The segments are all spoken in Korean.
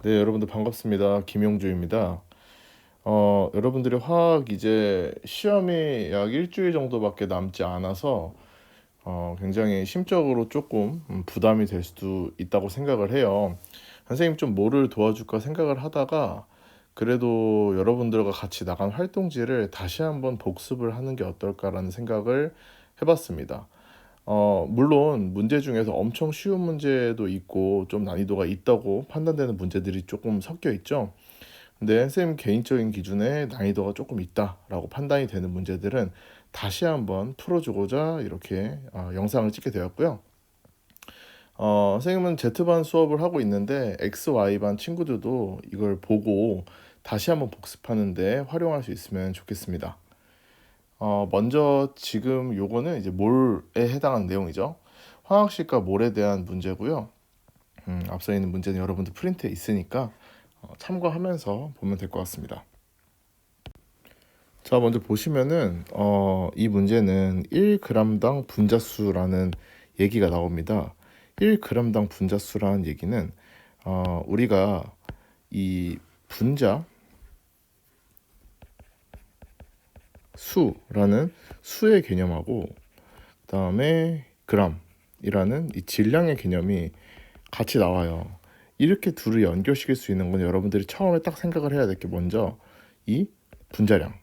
네, 여러분들 반갑습니다. 김용주입니다. 여러분들이 화학 이제 시험이 약 일주일 정도밖에 남지 않아서 굉장히 심적으로 조금 부담이 될 수도 있다고 생각을 해요. 선생님 좀 뭐를 도와줄까 생각을 하다가 그래도 여러분들과 같이 나간 활동지를 다시 한번 복습을 하는 게 어떨까라는 생각을 해봤습니다. 물론 문제 중에서 엄청 쉬운 문제도 있고 좀 난이도가 있다고 판단되는 문제들이 조금 섞여 있죠. 근데 선생님 개인적인 기준에 난이도가 조금 있다라고 판단이 되는 문제들은 다시 한번 풀어주고자 이렇게 영상을 찍게 되었고요. 선생님은 Z반 수업을 하고 있는데 X, Y반 친구들도 이걸 보고 다시 한번 복습하는데 활용할 수 있으면 좋겠습니다. 먼저 지금 요거는 이제 몰에 해당하는 내용이죠. 화학식과 몰에 대한 문제고요. 앞서 있는 문제는 여러분들 프린트에 있으니까 참고하면서 보면 될 것 같습니다. 자, 먼저 보시면은 이 문제는 1g당 분자수라는 얘기가 나옵니다. 1g당 분자수라는 얘기는 우리가 이 분자 수라는 수의 개념하고 그다음에 g이라는 이 질량의 개념이 같이 나와요. 이렇게 둘을 연결시킬 수 있는 건 여러분들이 처음에 딱 생각을 해야 될 게 먼저 이 분자량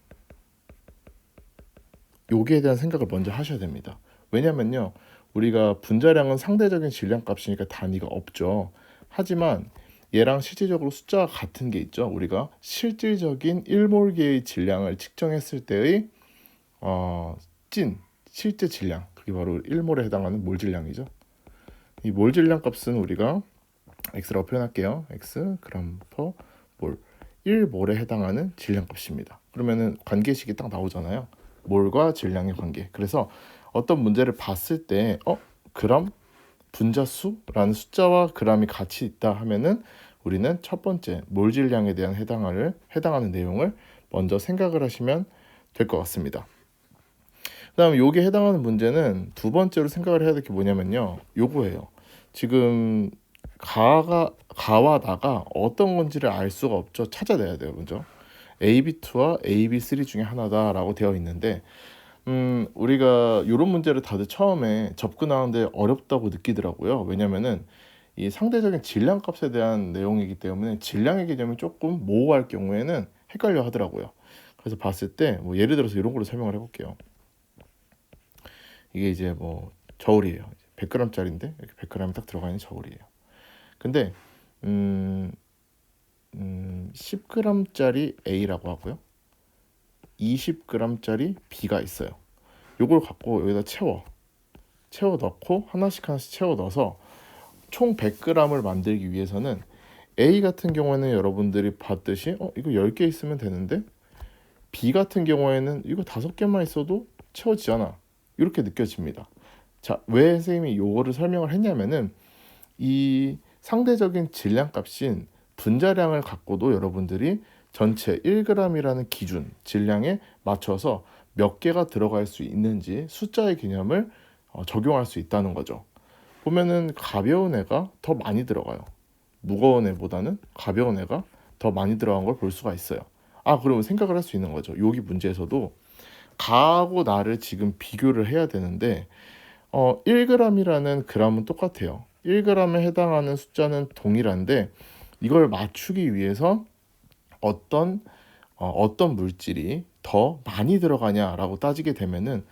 여기에 대한 생각을 먼저 하셔야 됩니다. 왜냐면요, 우리가 분자량은 상대적인 질량 값이니까 단위가 없죠. 하지만 얘랑 실질적으로 숫자가 같은 게 있죠. 우리가 실질적인 1몰계의 질량을 측정했을 때의 찐 실제 질량, 그게 바로 1몰에 해당하는 몰 질량이죠. 이 몰 질량 값은 우리가 x라고 표현할게요. x 그램 퍼 몰. 1몰에 해당하는 질량 값입니다. 그러면은 관계식이 딱 나오잖아요. 몰과 질량의 관계. 그래서 어떤 문제를 봤을 때 그램 분자수라는 숫자와 그램이 같이 있다 하면은 우리는 첫 번째 몰 질량에 대한 해당하는 내용을 먼저 생각을 하시면 될 것 같습니다. 그다음에 여기에 해당하는 문제는 두 번째로 생각을 해야 될 게 뭐냐면요. 요거예요. 지금 가와 나가 어떤 건지를 알 수가 없죠. 찾아내야 돼요, 먼저. AB2와 AB3 중에 하나다라고 되어 있는데 우리가 이런 문제를 다들 처음에 접근하는데 어렵다고 느끼더라고요. 왜냐면은 이 상대적인 질량 값에 대한 내용이기 때문에 질량의 개념이 조금 모호할 경우에는 헷갈려 하더라고요. 그래서 봤을 때 뭐 예를 들어서 이런 걸로 설명을 해볼게요. 이게 이제 뭐 저울이에요. 100g짜리인데 이렇게 100g이 딱 들어가 있는 저울이에요. 근데 10g짜리 A라고 하고요. 20g짜리 B가 있어요. 요걸 갖고 여기다 채워 넣고 하나씩 채워 넣어서 총 100g을 만들기 위해서는 A 같은 경우에는 여러분들이 봤듯이 이거 10개 있으면 되는데 B 같은 경우에는 이거 5개만 있어도 채워지잖아. 이렇게 느껴집니다. 자, 왜 선생님이 요거를 설명을 했냐면은 이 상대적인 질량 값인 분자량을 갖고도 여러분들이 전체 1g이라는 기준 질량에 맞춰서 몇 개가 들어갈 수 있는지 숫자의 개념을 적용할 수 있다는 거죠. 보면은 가벼운 애가 더 많이 들어가요. 무거운 애보다는 가벼운 애가 더 많이 들어간 걸 볼 수가 있어요. 그러면 생각을 할 수 있는 거죠. 여기 문제에서도 가하고 나를 지금 비교를 해야 되는데 1g이라는 g은 똑같아요. 1g에 해당하는 숫자는 동일한데 이걸 맞추기 위해서 어떤 물질이 더 많이 들어가냐라고 따지게 되면은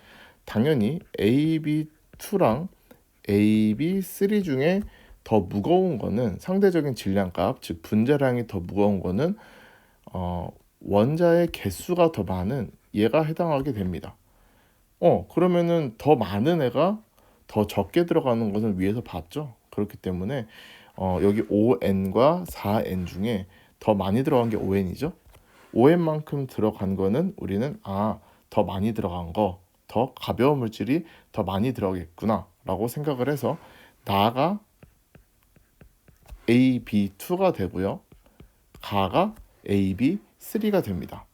당연히 AB2랑 AB3 중에 더 무거운 거는 상대적인 질량값, 즉 분자량이 더 무거운 거는 원자의 개수가 더 많은 얘가 해당하게 됩니다. 그러면은 더 많은 애가 더 적게 들어가는 것을 위에서 봤죠. 그렇기 때문에 여기 5n과 4n 중에 더 많이 들어간 게 5n이죠. 5n만큼 들어간 거는 우리는 더 많이 들어간 거, 더 가벼운 물질이 더 많이 들어가겠구나 라고 생각을 해서 나가 AB2가 되고요. 가가 AB3가 됩니다.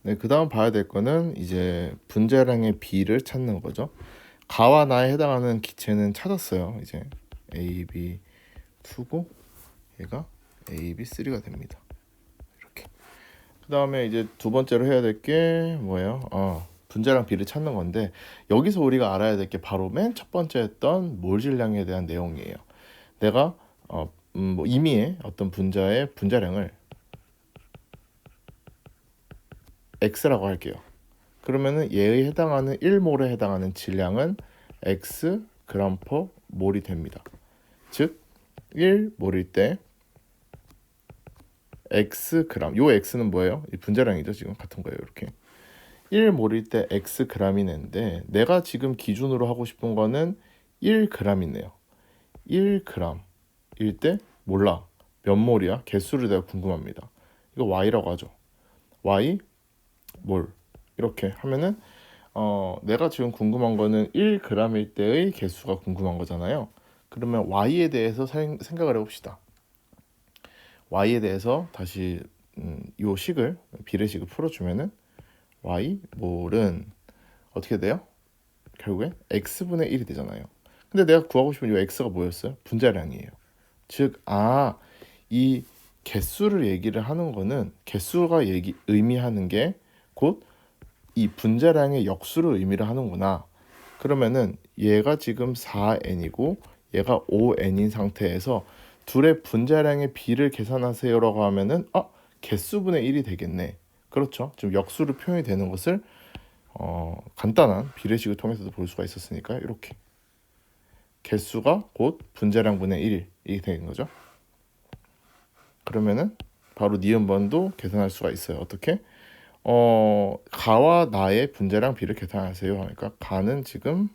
네, 그 다음 봐야 될 거는 이제 분자량의 B를 찾는 거죠. 가와 나에 해당하는 기체는 찾았어요. 이제 AB2고 얘가 AB3가 됩니다. 이렇게. 그 다음에 이제 두 번째로 해야 될 게 뭐예요? 분자량 비를 찾는 건데 여기서 우리가 알아야 될 게 바로 맨 첫 번째 했던 몰 질량에 대한 내용이에요. 내가 뭐 임의의 어떤 분자의 분자량을 x라고 할게요. 그러면은 얘에 해당하는 1몰에 해당하는 질량은 x 그램 퍼 몰이 됩니다. 즉 1몰일 때 x 그램, 요 x는 뭐예요? 이 분자량이죠. 지금 같은 거예요. 이렇게 1몰일 때 x 그램이는데 내가 지금 기준으로 하고 싶은 거는 1g이네요. 1g일 때 몰라. 몇 몰이야? 개수를 내가 궁금합니다. 이거 y라고 하죠. y 몰 이렇게 하면은 내가 지금 궁금한 거는 1g일 때의 개수가 궁금한 거잖아요. 그러면 y에 대해서 생각을 해봅시다. y에 대해서 다시 요 식을 비례식을 풀어주면은 y 몰은 어떻게 돼요? 결국에 x분의 1이 되잖아요. 근데 내가 구하고 싶은 이 x가 뭐였어요? 분자량이에요. 즉, 이 개수를 얘기를 하는 거는 개수가 의미하는 게 곧 이 분자량의 역수를 의미를 하는구나. 그러면은 얘가 지금 4n이고 얘가 5n인 상태에서 둘의 분자량의 비를 계산하세요라고 하면은 개수분의 1이 되겠네. 그렇죠. 지금 역수로 표현이 되는 것을 간단한 비례식을 통해서도 볼 수가 있었으니까요. 이렇게 개수가 곧 분자량분의 1이 되는 거죠. 그러면은 바로 니은번도 계산할 수가 있어요. 어떻게? 가와 나의 분자량 비를 계산하세요 하니까 가는 지금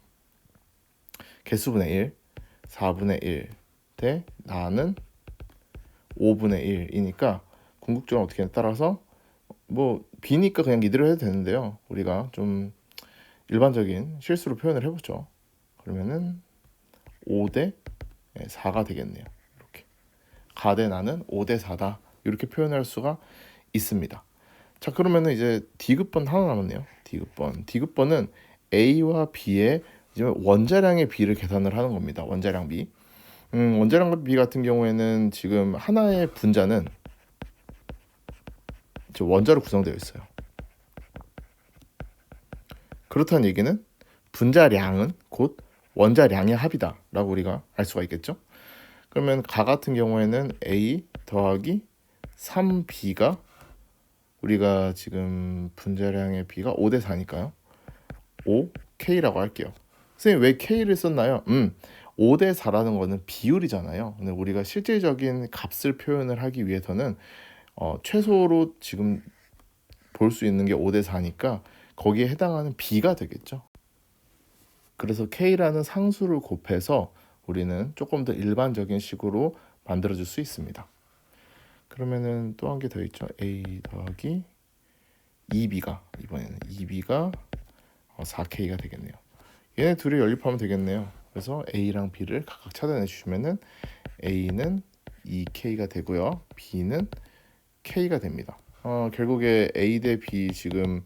개수분의 1, 4분의 1 대 나는 5분의 1이니까 궁극적으로 어떻게 따라서 뭐 B니까 그냥 이대로 해도 되는데요. 우리가 좀 일반적인 실수로 표현을 해보죠. 그러면은 5대 4가 되겠네요. 이렇게 가 대 나는 5대 4다. 이렇게 표현할 수가 있습니다. 자, 그러면은 이제 D급번 하나 남았네요. D급번은 A와 B의 이제 원자량의 비를 계산을 하는 겁니다. 원자량 비. 원자량 비 같은 경우에는 지금 하나의 분자는 원자로 구성되어 있어요. 그렇다는 얘기는 분자량은 곧 원자량의 합이다 라고 우리가 알 수가 있겠죠. 그러면 가 같은 경우에는 A 더하기 3B가 우리가 지금 분자량의 B가 5대 4니까요. 5K라고 할게요. 선생님 왜 K를 썼나요? 5대 4라는 거는 비율이잖아요. 근데 우리가 실질적인 값을 표현을 하기 위해서는 최소로 지금 볼 수 있는 게 5대 4니까 거기에 해당하는 B가 되겠죠. 그래서 K라는 상수를 곱해서 우리는 조금 더 일반적인 식으로 만들어줄 수 있습니다. 그러면은 또 한 개 더 있죠. A 더하기 2B가 이번에는 2B가 4K가 되겠네요. 얘네 둘이 연립하면 되겠네요. 그래서 A랑 B를 각각 찾아내 주시면은 A는 2K가 되고요. B는 K가 됩니다. 결국에 A 대 B 지금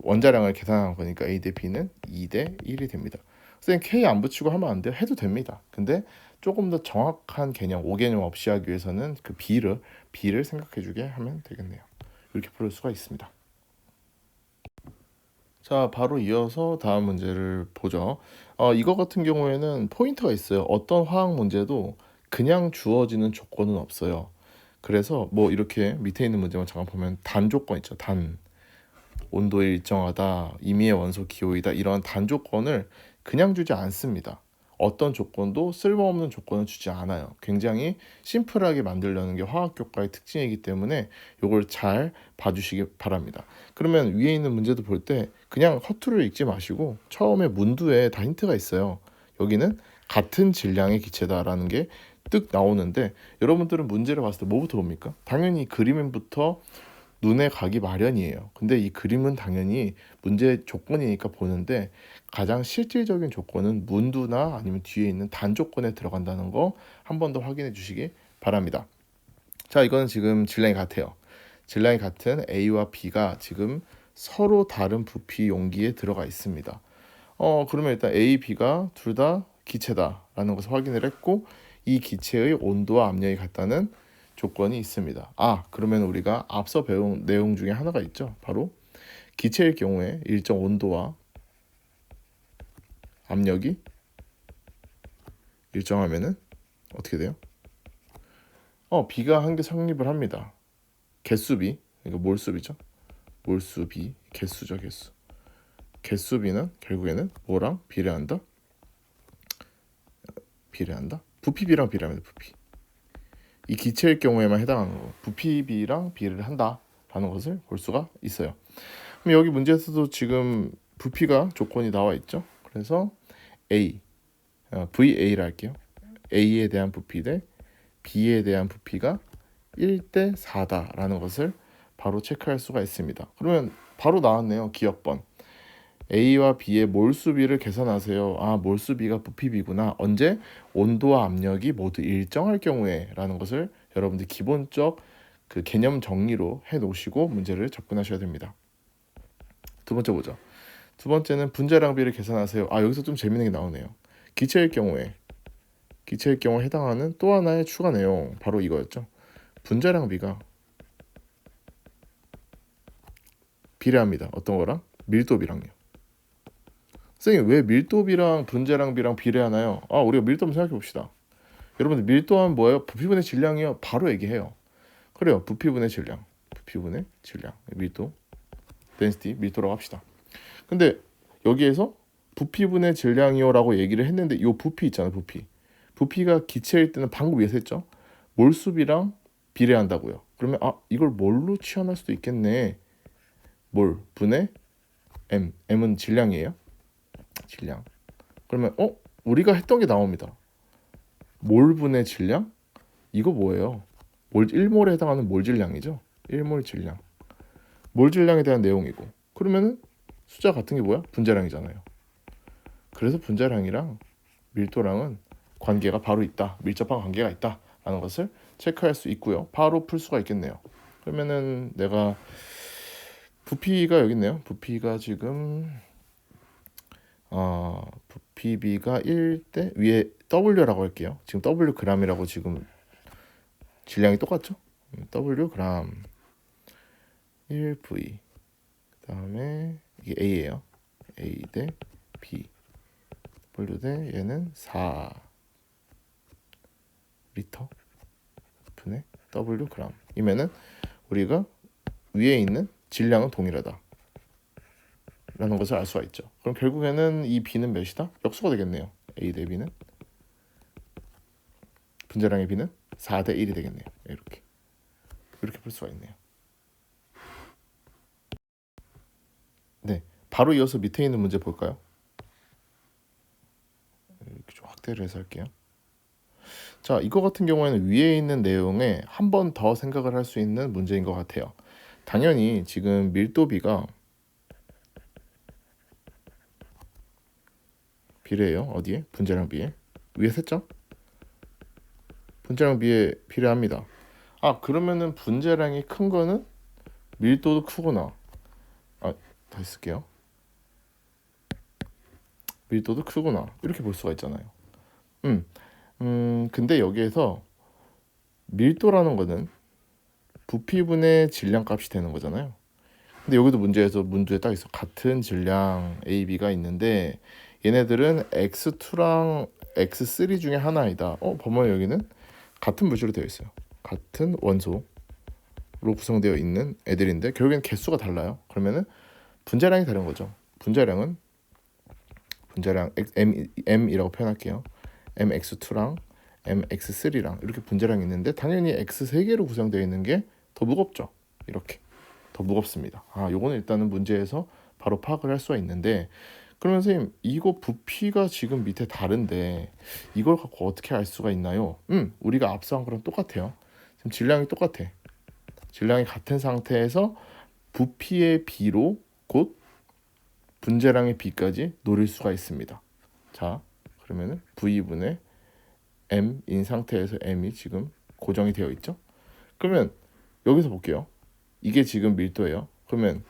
원자량을 계산한 거니까 A 대 B는 2 대 1이 됩니다. 선생님 K 안 붙이고 하면 안 돼요? 해도 됩니다. 근데 조금 더 정확한 개념, 5개념 없이 하기 위해서는 그 B를 생각해 주게 하면 되겠네요. 이렇게 풀 수가 있습니다. 자, 바로 이어서 다음 문제를 보죠. 이거 같은 경우에는 포인트가 있어요. 어떤 화학 문제도 그냥 주어지는 조건은 없어요. 그래서 뭐 이렇게 밑에 있는 문제만 잠깐 보면 단 조건 있죠. 단. 온도에 일정하다, 임의의 원소 기호이다 이런 단 조건을 그냥 주지 않습니다. 어떤 조건도 쓸모없는 조건을 주지 않아요. 굉장히 심플하게 만들려는 게 화학교과의 특징이기 때문에 이걸 잘 봐주시기 바랍니다. 그러면 위에 있는 문제도 볼 때 그냥 허투루 읽지 마시고 처음에 문두에 다 힌트가 있어요. 여기는 같은 질량의 기체다라는 게 뜩 나오는데 여러분들은 문제를 봤을 때 뭐부터 봅니까? 당연히 그림부터 눈에 가기 마련이에요. 근데 이 그림은 당연히 문제 조건이니까 보는데 가장 실질적인 조건은 문두나 아니면 뒤에 있는 단 조건에 들어간다는 거 한 번 더 확인해 주시기 바랍니다. 자, 이거는 지금 질량이 같아요. 질량이 같은 A와 B가 지금 서로 다른 부피 용기에 들어가 있습니다. 그러면 일단 A, B가 둘 다 기체다라는 것을 확인을 했고 이 기체의 온도와 압력이 같다는 조건이 있습니다. 그러면 우리가 앞서 배운 내용 중에 하나가 있죠. 바로 기체일 경우에 일정 온도와 압력이 일정하면은 어떻게 돼요? B가 한 개 성립을 합니다. 개수비, 이거 몰수비죠. 몰수비, 개수죠, 개수. 개수비는 결국에는 뭐랑 비례한다? 비례한다? 부피비랑 비례합니다. 부피. 이 기체일 경우에만 해당하는 거. 부피비랑 비례를 한다라는 것을 볼 수가 있어요. 그럼 여기 문제에서도 지금 부피가 조건이 나와 있죠. 그래서 VA를 할게요. A에 대한 부피 대 B에 대한 부피가 1대 4다라는 것을 바로 체크할 수가 있습니다. 그러면 바로 나왔네요. 기억번. A와 B의 몰수비를 계산하세요. 몰수비가 부피비구나. 언제? 온도와 압력이 모두 일정할 경우에 라는 것을 여러분들 기본적 그 개념 정리로 해 놓으시고 문제를 접근하셔야 됩니다. 두 번째 보죠. 두 번째는 분자량비를 계산하세요. 여기서 좀 재밌는 게 나오네요. 기체일 경우에 해당하는 또 하나의 추가 내용 바로 이거였죠. 분자량비가 비례합니다. 어떤 거랑? 밀도비랑요. 선생님 왜 밀도비랑 분자량비랑 비례하나요? 우리가 밀도 한번 생각해 봅시다. 여러분들 밀도하면 뭐예요? 부피분의 질량이요. 바로 얘기해요. 그래요. 부피분의 질량. 밀도, density, 밀도라고 합시다. 근데 여기에서 부피분의 질량이요라고 얘기를 했는데 이 부피 있잖아요. 부피가 기체일 때는 방금 위에서 했죠. 몰수비랑 비례한다고요. 그러면 이걸 뭘로 취환할 수도 있겠네. 몰 분의 m은 질량이에요. 질량. 그러면 우리가 했던 게 나옵니다. 몰분의 질량? 이거 뭐예요? 1몰에 해당하는 몰 질량이죠. 1몰 질량. 몰 질량에 대한 내용이고. 그러면은 숫자 같은 게 뭐야? 분자량이잖아요. 그래서 분자량이랑 밀도량은 관계가 바로 있다. 밀접한 관계가 있다. 라는 것을 체크할 수 있고요. 바로 풀 수가 있겠네요. 그러면은 내가 부피가 여기 있네요. 부피가 지금 부피비가 1대 위에 W라고 할게요. 지금 W g이라고 지금 질량이 똑같죠? W g 1V 그다음에 이게 A예요. A 대 B W 대 얘는 4 리터 분의 W g 이면은 우리가 위에 있는 질량은 동일하다 라는 것을 알 수가 있죠. 그럼 결국에는 이 B는 몇이다? 역수가 되겠네요. A 대 B는 분자량의 B는 4 대 1이 되겠네요. 이렇게 풀 수가 있네요. 네, 바로 이어서 밑에 있는 문제 볼까요? 이렇게 좀 확대를 해서 할게요. 자, 이거 같은 경우에는 위에 있는 내용에 한 번 더 생각을 할 수 있는 문제인 것 같아요. 당연히 지금 밀도비가 비례해요. 어디에? 분자량 비에. 위에 셌죠? 분자량 비에 비례합니다. 그러면은 분자량이 큰 거는 밀도도 크구나. 다시 쓸게요. 밀도도 크구나. 이렇게 볼 수가 있잖아요. 근데 여기에서 밀도라는 거는 부피분의 질량 값이 되는 거잖아요. 근데 여기도 문제에 딱 있어. 같은 질량 A, B가 있는데 얘네들은 X2랑 X3 중에 하나이다. 보면 여기는 같은 물질로 되어 있어요. 같은 원소로 구성되어 있는 애들인데 결국엔 개수가 달라요. 그러면은 분자량이 다른 거죠. 분자량 M이라고 표현할게요. MX2랑 MX3랑 이렇게 분자량이 있는데 당연히 X 3개로 구성되어 있는 게 더 무겁죠. 이렇게 더 무겁습니다. 요거는 일단은 문제에서 바로 파악을 할 수가 있는데 그러면 선생님 이거 부피가 지금 밑에 다른데 이걸 갖고 어떻게 알 수가 있나요? 우리가 앞서 한 거랑 똑같아요. 지금 질량이 똑같아. 질량이 같은 상태에서 부피의 B로 곧 분자량의 B까지 노릴 수가 있습니다. 자, 그러면은 V분의 M인 상태에서 M이 지금 고정이 되어 있죠. 그러면 여기서 볼게요. 이게 지금 밀도예요. 그러면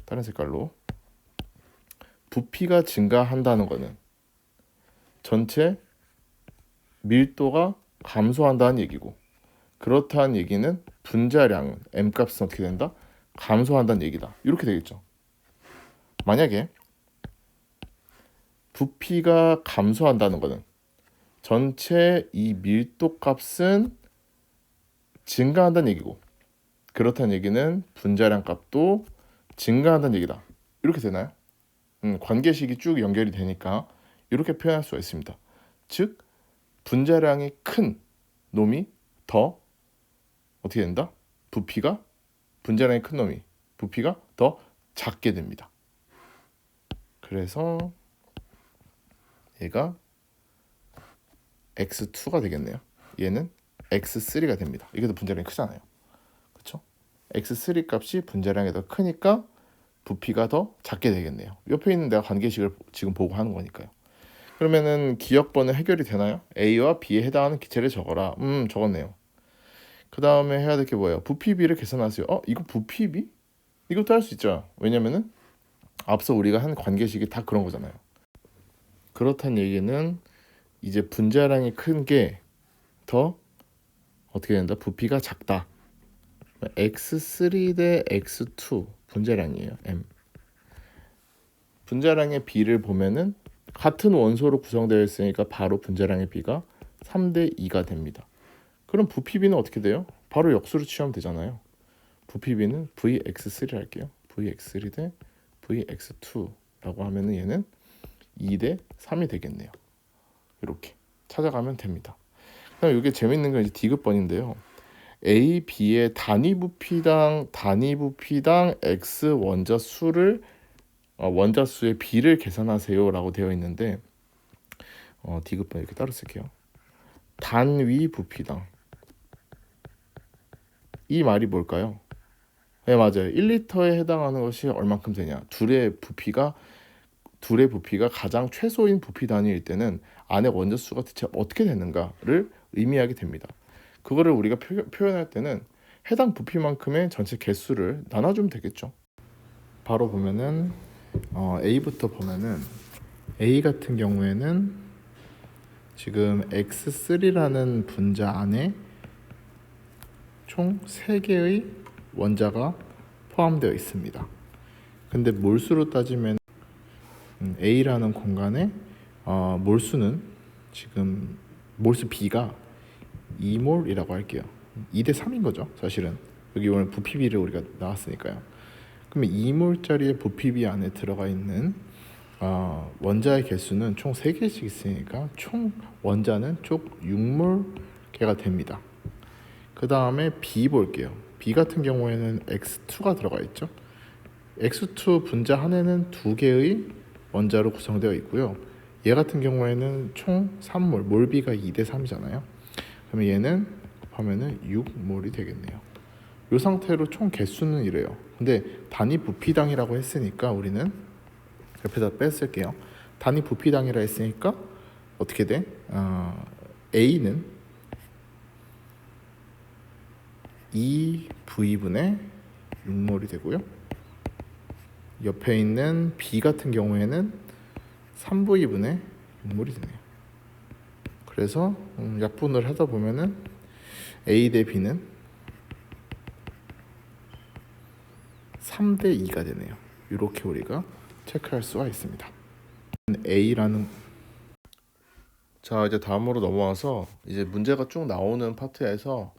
다른 색깔로 부피가 증가한다는 거는 전체 밀도가 감소한다는 얘기고, 그렇다는 얘기는 분자량은 M값은 어떻게 된다? 감소한다는 얘기다. 이렇게 되겠죠. 만약에 부피가 감소한다는 것은 전체 이 밀도 값은 증가한다는 얘기고, 그렇다는 얘기는 분자량 값도 증가한다는 얘기다. 이렇게 되나요? 관계식이 쭉 연결이 되니까 이렇게 표현할 수가 있습니다. 즉 분자량이 큰 놈이 더 어떻게 된다? 분자량이 큰 놈이 부피가 더 작게 됩니다. 그래서 얘가 x2가 되겠네요. 얘는 x3가 됩니다. 이게 더 분자량이 크잖아요. 그렇죠? x3 값이 분자량이 더 크니까 부피가 더 작게 되겠네요. 옆에 있는 내가 관계식을 지금 보고 하는 거니까요. 그러면은 기억번은 해결이 되나요? A와 B에 해당하는 기체를 적어라. 적었네요. 그 다음에 해야 될 게 뭐예요? 부피비를 계산하세요. 이거 부피비? 이것도 할 수 있죠. 왜냐면은 앞서 우리가 한 관계식이 다 그런 거잖아요. 그렇다는 얘기는 이제 분자량이 큰 게 더 어떻게 된다? 부피가 작다. x3 대 x2 분자량이에요. M. 분자량의 비를 보면은 같은 원소로 구성되어 있으니까 바로 분자량의 비가 3대 2가 됩니다. 그럼 부피비는 어떻게 돼요? 바로 역수로 취하면 되잖아요. 부피비는 Vx3를 할게요. Vx3 대 Vx2라고 하면은 얘는 2 대 3이 되겠네요. 이렇게 찾아가면 됩니다. 그럼 이게 재밌는 건 이제 디귿번인데요. A, B의 단위 부피당 X 원자 수를 원자 수의 비를 계산하세요라고 되어 있는데 디귿번 이렇게 따로 쓸게요. 단위 부피당 이 말이 뭘까요? 네, 맞아요. 1리터에 해당하는 것이 얼만큼 되냐. 둘의 부피가 가장 최소인 부피 단위일 때는 안에 원자 수가 대체 어떻게 되는가를 의미하게 됩니다. 그거를 우리가 표현할 때는 해당 부피만큼의 전체 개수를 나눠주면 되겠죠. 바로 보면은 A부터 보면은 A 같은 경우에는 지금 X3라는 분자 안에 총 3개의 원자가 포함되어 있습니다. 근데 몰수로 따지면 A라는 공간에 몰수는 지금 몰수 B가 2몰이라고 할게요. 2대 3인 거죠. 사실은 여기 오늘 부피비를 우리가 나왔으니까요. 그러면 2몰짜리의 부피비 안에 들어가 있는 원자의 개수는 총 3개씩 있으니까 총 원자는 총 6몰개가 됩니다. 그 다음에 B 볼게요. B 같은 경우에는 X2가 들어가 있죠. X2 분자 안에는 2개의 원자로 구성되어 있고요. 얘 같은 경우에는 총 3몰, 몰비가 2대 3이잖아요. 그러면 얘는 곱하면은 6몰이 되겠네요. 이 상태로 총 개수는 이래요. 근데 단위 부피당이라고 했으니까 우리는 옆에다 뺐을게요. 단위 부피당이라 했으니까 어떻게 돼? A는 2V분의 6몰이 되고요. 옆에 있는 B 같은 경우에는 3V분의 6몰이 되네요. 그래서 약분을 하다 보면은 A 대 B는 3대 2가 되네요. 이렇게 우리가 체크할 수가 있습니다. A라는 자 이제 다음으로 넘어와서 이제 문제가 쭉 나오는 파트에서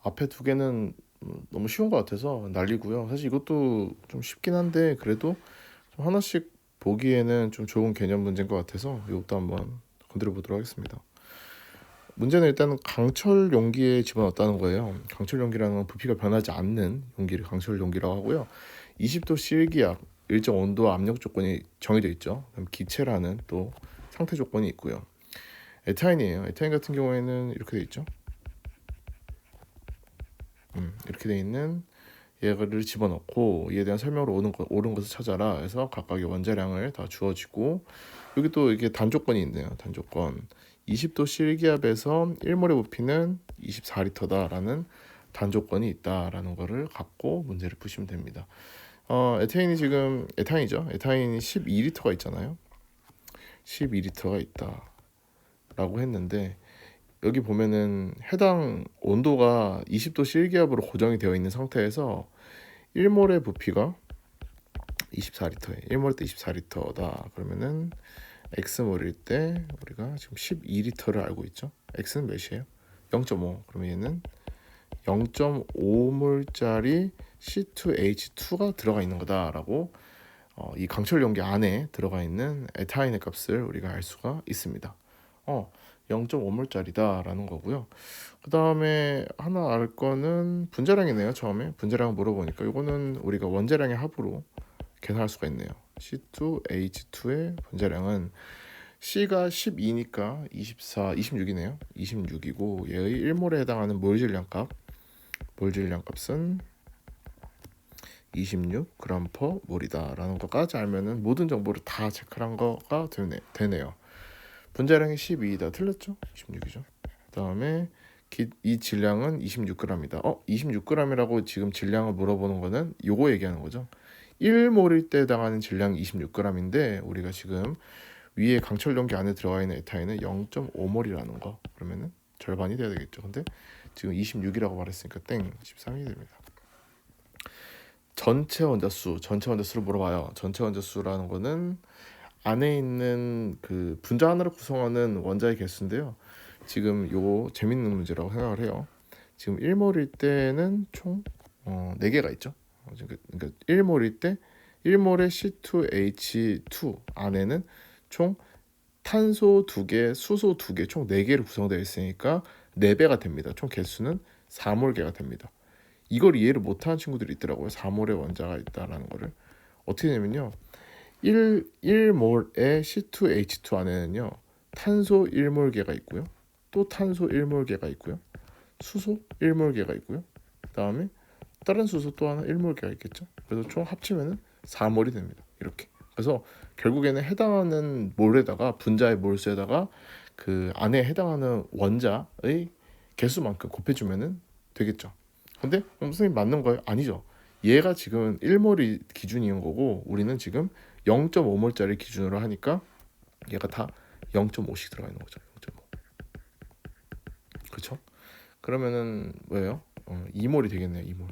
앞에 두 개는 너무 쉬운 것 같아서 날리고요. 사실 이것도 좀 쉽긴 한데 그래도 좀 하나씩 보기에는 좀 좋은 개념 문제인 것 같아서 이것도 한번 건드려 보도록 하겠습니다. 문제는 일단 강철 용기에 집어넣었다는 거예요. 강철 용기라는 건 부피가 변하지 않는 용기를 강철 용기라고 하고요. 20도 실기압, 일정 온도와 압력 조건이 정해져 있죠. 그럼 기체라는 또 상태 조건이 있고요. 에타인이에요. 에타인 같은 경우에는 이렇게 돼 있죠. 이렇게 돼 있는 얘를 집어넣고 이에 대한 설명으로 옳은 것을 찾아라 해서 각각의 원자량을 다 주어지고 여기 또 이게 단조건이 있네요. 단조건 20도 실기압에서 1몰의 부피는 24리터다라는 단조건이 있다라는 거를 갖고 문제를 푸시면 됩니다. 에타인이 지금 에타인이죠. 에타인이 12리터가 있잖아요. 12리터가 있다라고 했는데 여기 보면은 해당 온도가 20도 C기압으로 고정이 되어 있는 상태에서 1몰의 부피가 24리터에 1몰 때 24리터다. 그러면은 X몰일 때 우리가 지금 12리터를 알고 있죠. X는 몇이에요? 0.5. 그러면 얘는 0.5몰짜리 C2H2가 들어가 있는 거다라고 이 강철 용기 안에 들어가 있는 에타인의 값을 우리가 알 수가 있습니다. 0.5몰짜리다라는 거고요. 그 다음에 하나 알 거는 분자량이네요. 처음에 분자량 물어보니까 이거는 우리가 원자량의 합으로 계산할 수가 있네요. C2H2의 분자량은 C가 12니까 24, 26이네요. 26이고 얘의 1몰에 해당하는 몰 질량 값은 26g/몰이다라는 것까지 알면은 모든 정보를 다 체크한 거가 되네요. 분자량이 12이다. 틀렸죠? 26이죠. 그다음에 이 질량은 26g이다. 26g이라고 지금 질량을 물어보는 거는 요거 얘기하는 거죠. 1몰일 때 해당하는 질량이 26g인데 우리가 지금 위에 강철 용기 안에 들어가 있는 에타인은 0.5몰이라는 거. 그러면은 절반이 돼야 되겠죠. 근데 지금 26이라고 말했으니까 땡 13이 됩니다. 전체 원자수를 물어봐요. 전체 원자수라는 거는 안에 있는 그 분자 하나를 구성하는 원자의 개수인데요. 지금 요거 재밌는 문제라고 생각을 해요. 지금 1몰일 때는 총 4개가 있죠. 그러니까 1몰일 때 1몰의 C2H2 안에는 총 탄소 2개, 수소 2개, 총 4개로 구성되어 있으니까 4배가 됩니다. 총 개수는 4몰개가 됩니다. 이걸 이해를 못하는 친구들이 있더라고요. 4몰의 원자가 있다라는 거를. 어떻게 되냐면요. 1몰의 C2H2 안에는요. 탄소 1몰개가 있고요. 또 탄소 1몰개가 있고요. 수소 1몰개가 있고요. 그 다음에 다른 수소 또 하나 1몰개가 있겠죠. 그래서 총 합치면은 4몰이 됩니다. 이렇게. 그래서 결국에는 해당하는 몰에다가 분자의 몰수에다가 그 안에 해당하는 원자의 개수만큼 곱해주면은 되겠죠. 근데 선생님 맞는 거예요? 아니죠. 얘가 지금 1몰이 기준인 거고 우리는 지금 0.5몰짜리 기준으로 하니까 얘가 다 0.5씩 들어가 있는 거죠. 0.5. 그렇죠? 그러면은 뭐예요? 2몰이 되겠네요. 2몰.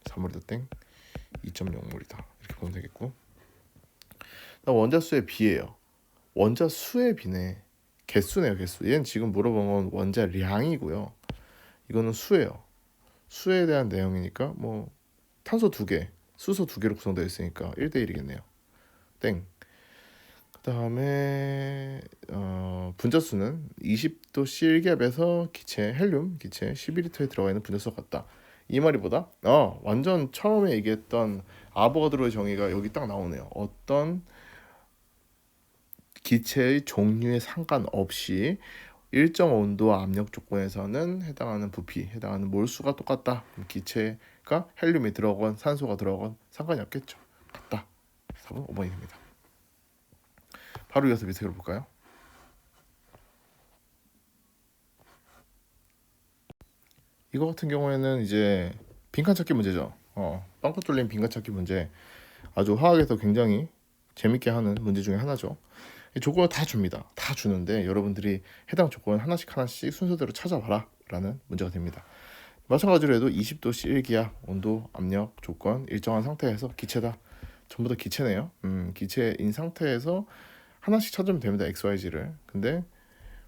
3몰이다 땡. 2.0몰이다. 이렇게 보면 되겠고. 원자수의 비예요. 원자수의 비네. 개수네요. 개수. 얘는 지금 물어본 건 원자량이고요. 이거는 수예요. 수에 대한 내용이니까 뭐 탄소 2개, 수소 2개로 구성되어 있으니까 1대1이겠네요. 땡. 그 다음에 분자수는 20도 C1기압에서 기체 헬륨 기체 12리터에 들어가 있는 분자수가 같다. 이 말이 뭐다? 완전 처음에 얘기했던 아보가드로의 정의가 여기 딱 나오네요. 어떤 기체의 종류에 상관없이 일정 온도와 압력 조건에서는 해당하는 부피, 해당하는 몰수가 똑같다. 기체가 헬륨이 들어간 산소가 들어간 상관이 없겠죠. 같다. 답은 5번이 됩니다. 바로 이어서 밑에 볼까요? 이거 같은 경우에는 이제 빈칸 찾기 문제죠. 빵꾸 뚫린 빈칸 찾기 문제. 아주 화학에서 굉장히 재밌게 하는 문제 중에 하나죠. 조건을 다 줍니다. 다 주는데 여러분들이 해당 조건을 하나씩 순서대로 찾아봐라 라는 문제가 됩니다. 마찬가지로 해도 20도 C1기압 온도, 압력, 조건 일정한 상태에서 기체다. 전부 다 기체네요. 기체인 상태에서 하나씩 찾으면 됩니다. XYZ를. 근데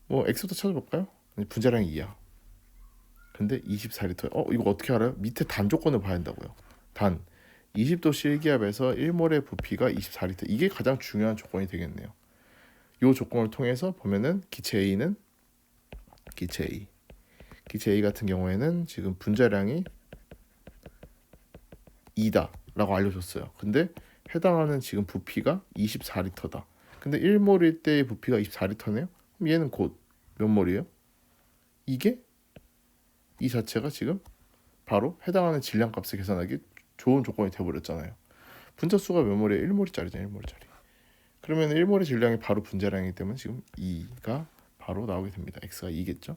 뭐 X부터 찾아볼까요? 분자량이 2야. 근데 24리터. 이거 어떻게 알아요? 밑에 단 조건을 봐야 한다고요. 단 20도 C1기압에서 1몰의 부피가 24리터. 이게 가장 중요한 조건이 되겠네요. 이 조건을 통해서 보면은 기체 A는 기체 A 같은 경우에는 지금 분자량이 2다 라고 알려줬어요. 근데 해당하는 지금 부피가 24리터다. 근데 1몰일 때의 부피가 24리터네요. 그럼 얘는 곧 몇 몰이에요? 이게 이 자체가 지금 바로 해당하는 질량값을 계산하기 좋은 조건이 되어버렸잖아요. 분자수가 몇 몰이에요? 1몰짜리잖아요. 1몰짜리. 그러면 1몰의 질량이 바로 분자량이기 때문에 지금 2가 바로 나오게 됩니다. x가 2겠죠.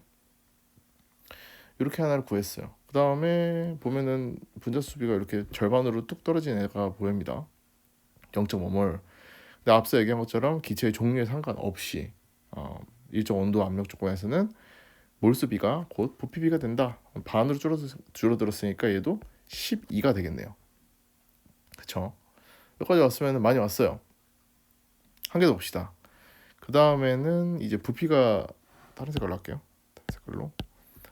이렇게 하나를 구했어요. 그 다음에 보면은 분자수비가 이렇게 절반으로 뚝 떨어진 애가 보입니다. 0.5몰. 근데 앞서 얘기한 것처럼 기체의 종류에 상관없이 일정 온도 압력 조건에서는 몰수비가 곧 부피비가 된다. 반으로 줄어들었으니까 얘도 12가 되겠네요. 그쵸? 여기까지 왔으면 많이 왔어요. 한 개 더 봅시다. 그 다음에는 이제 부피가 다른 색깔로 할게요. 다른 색깔로.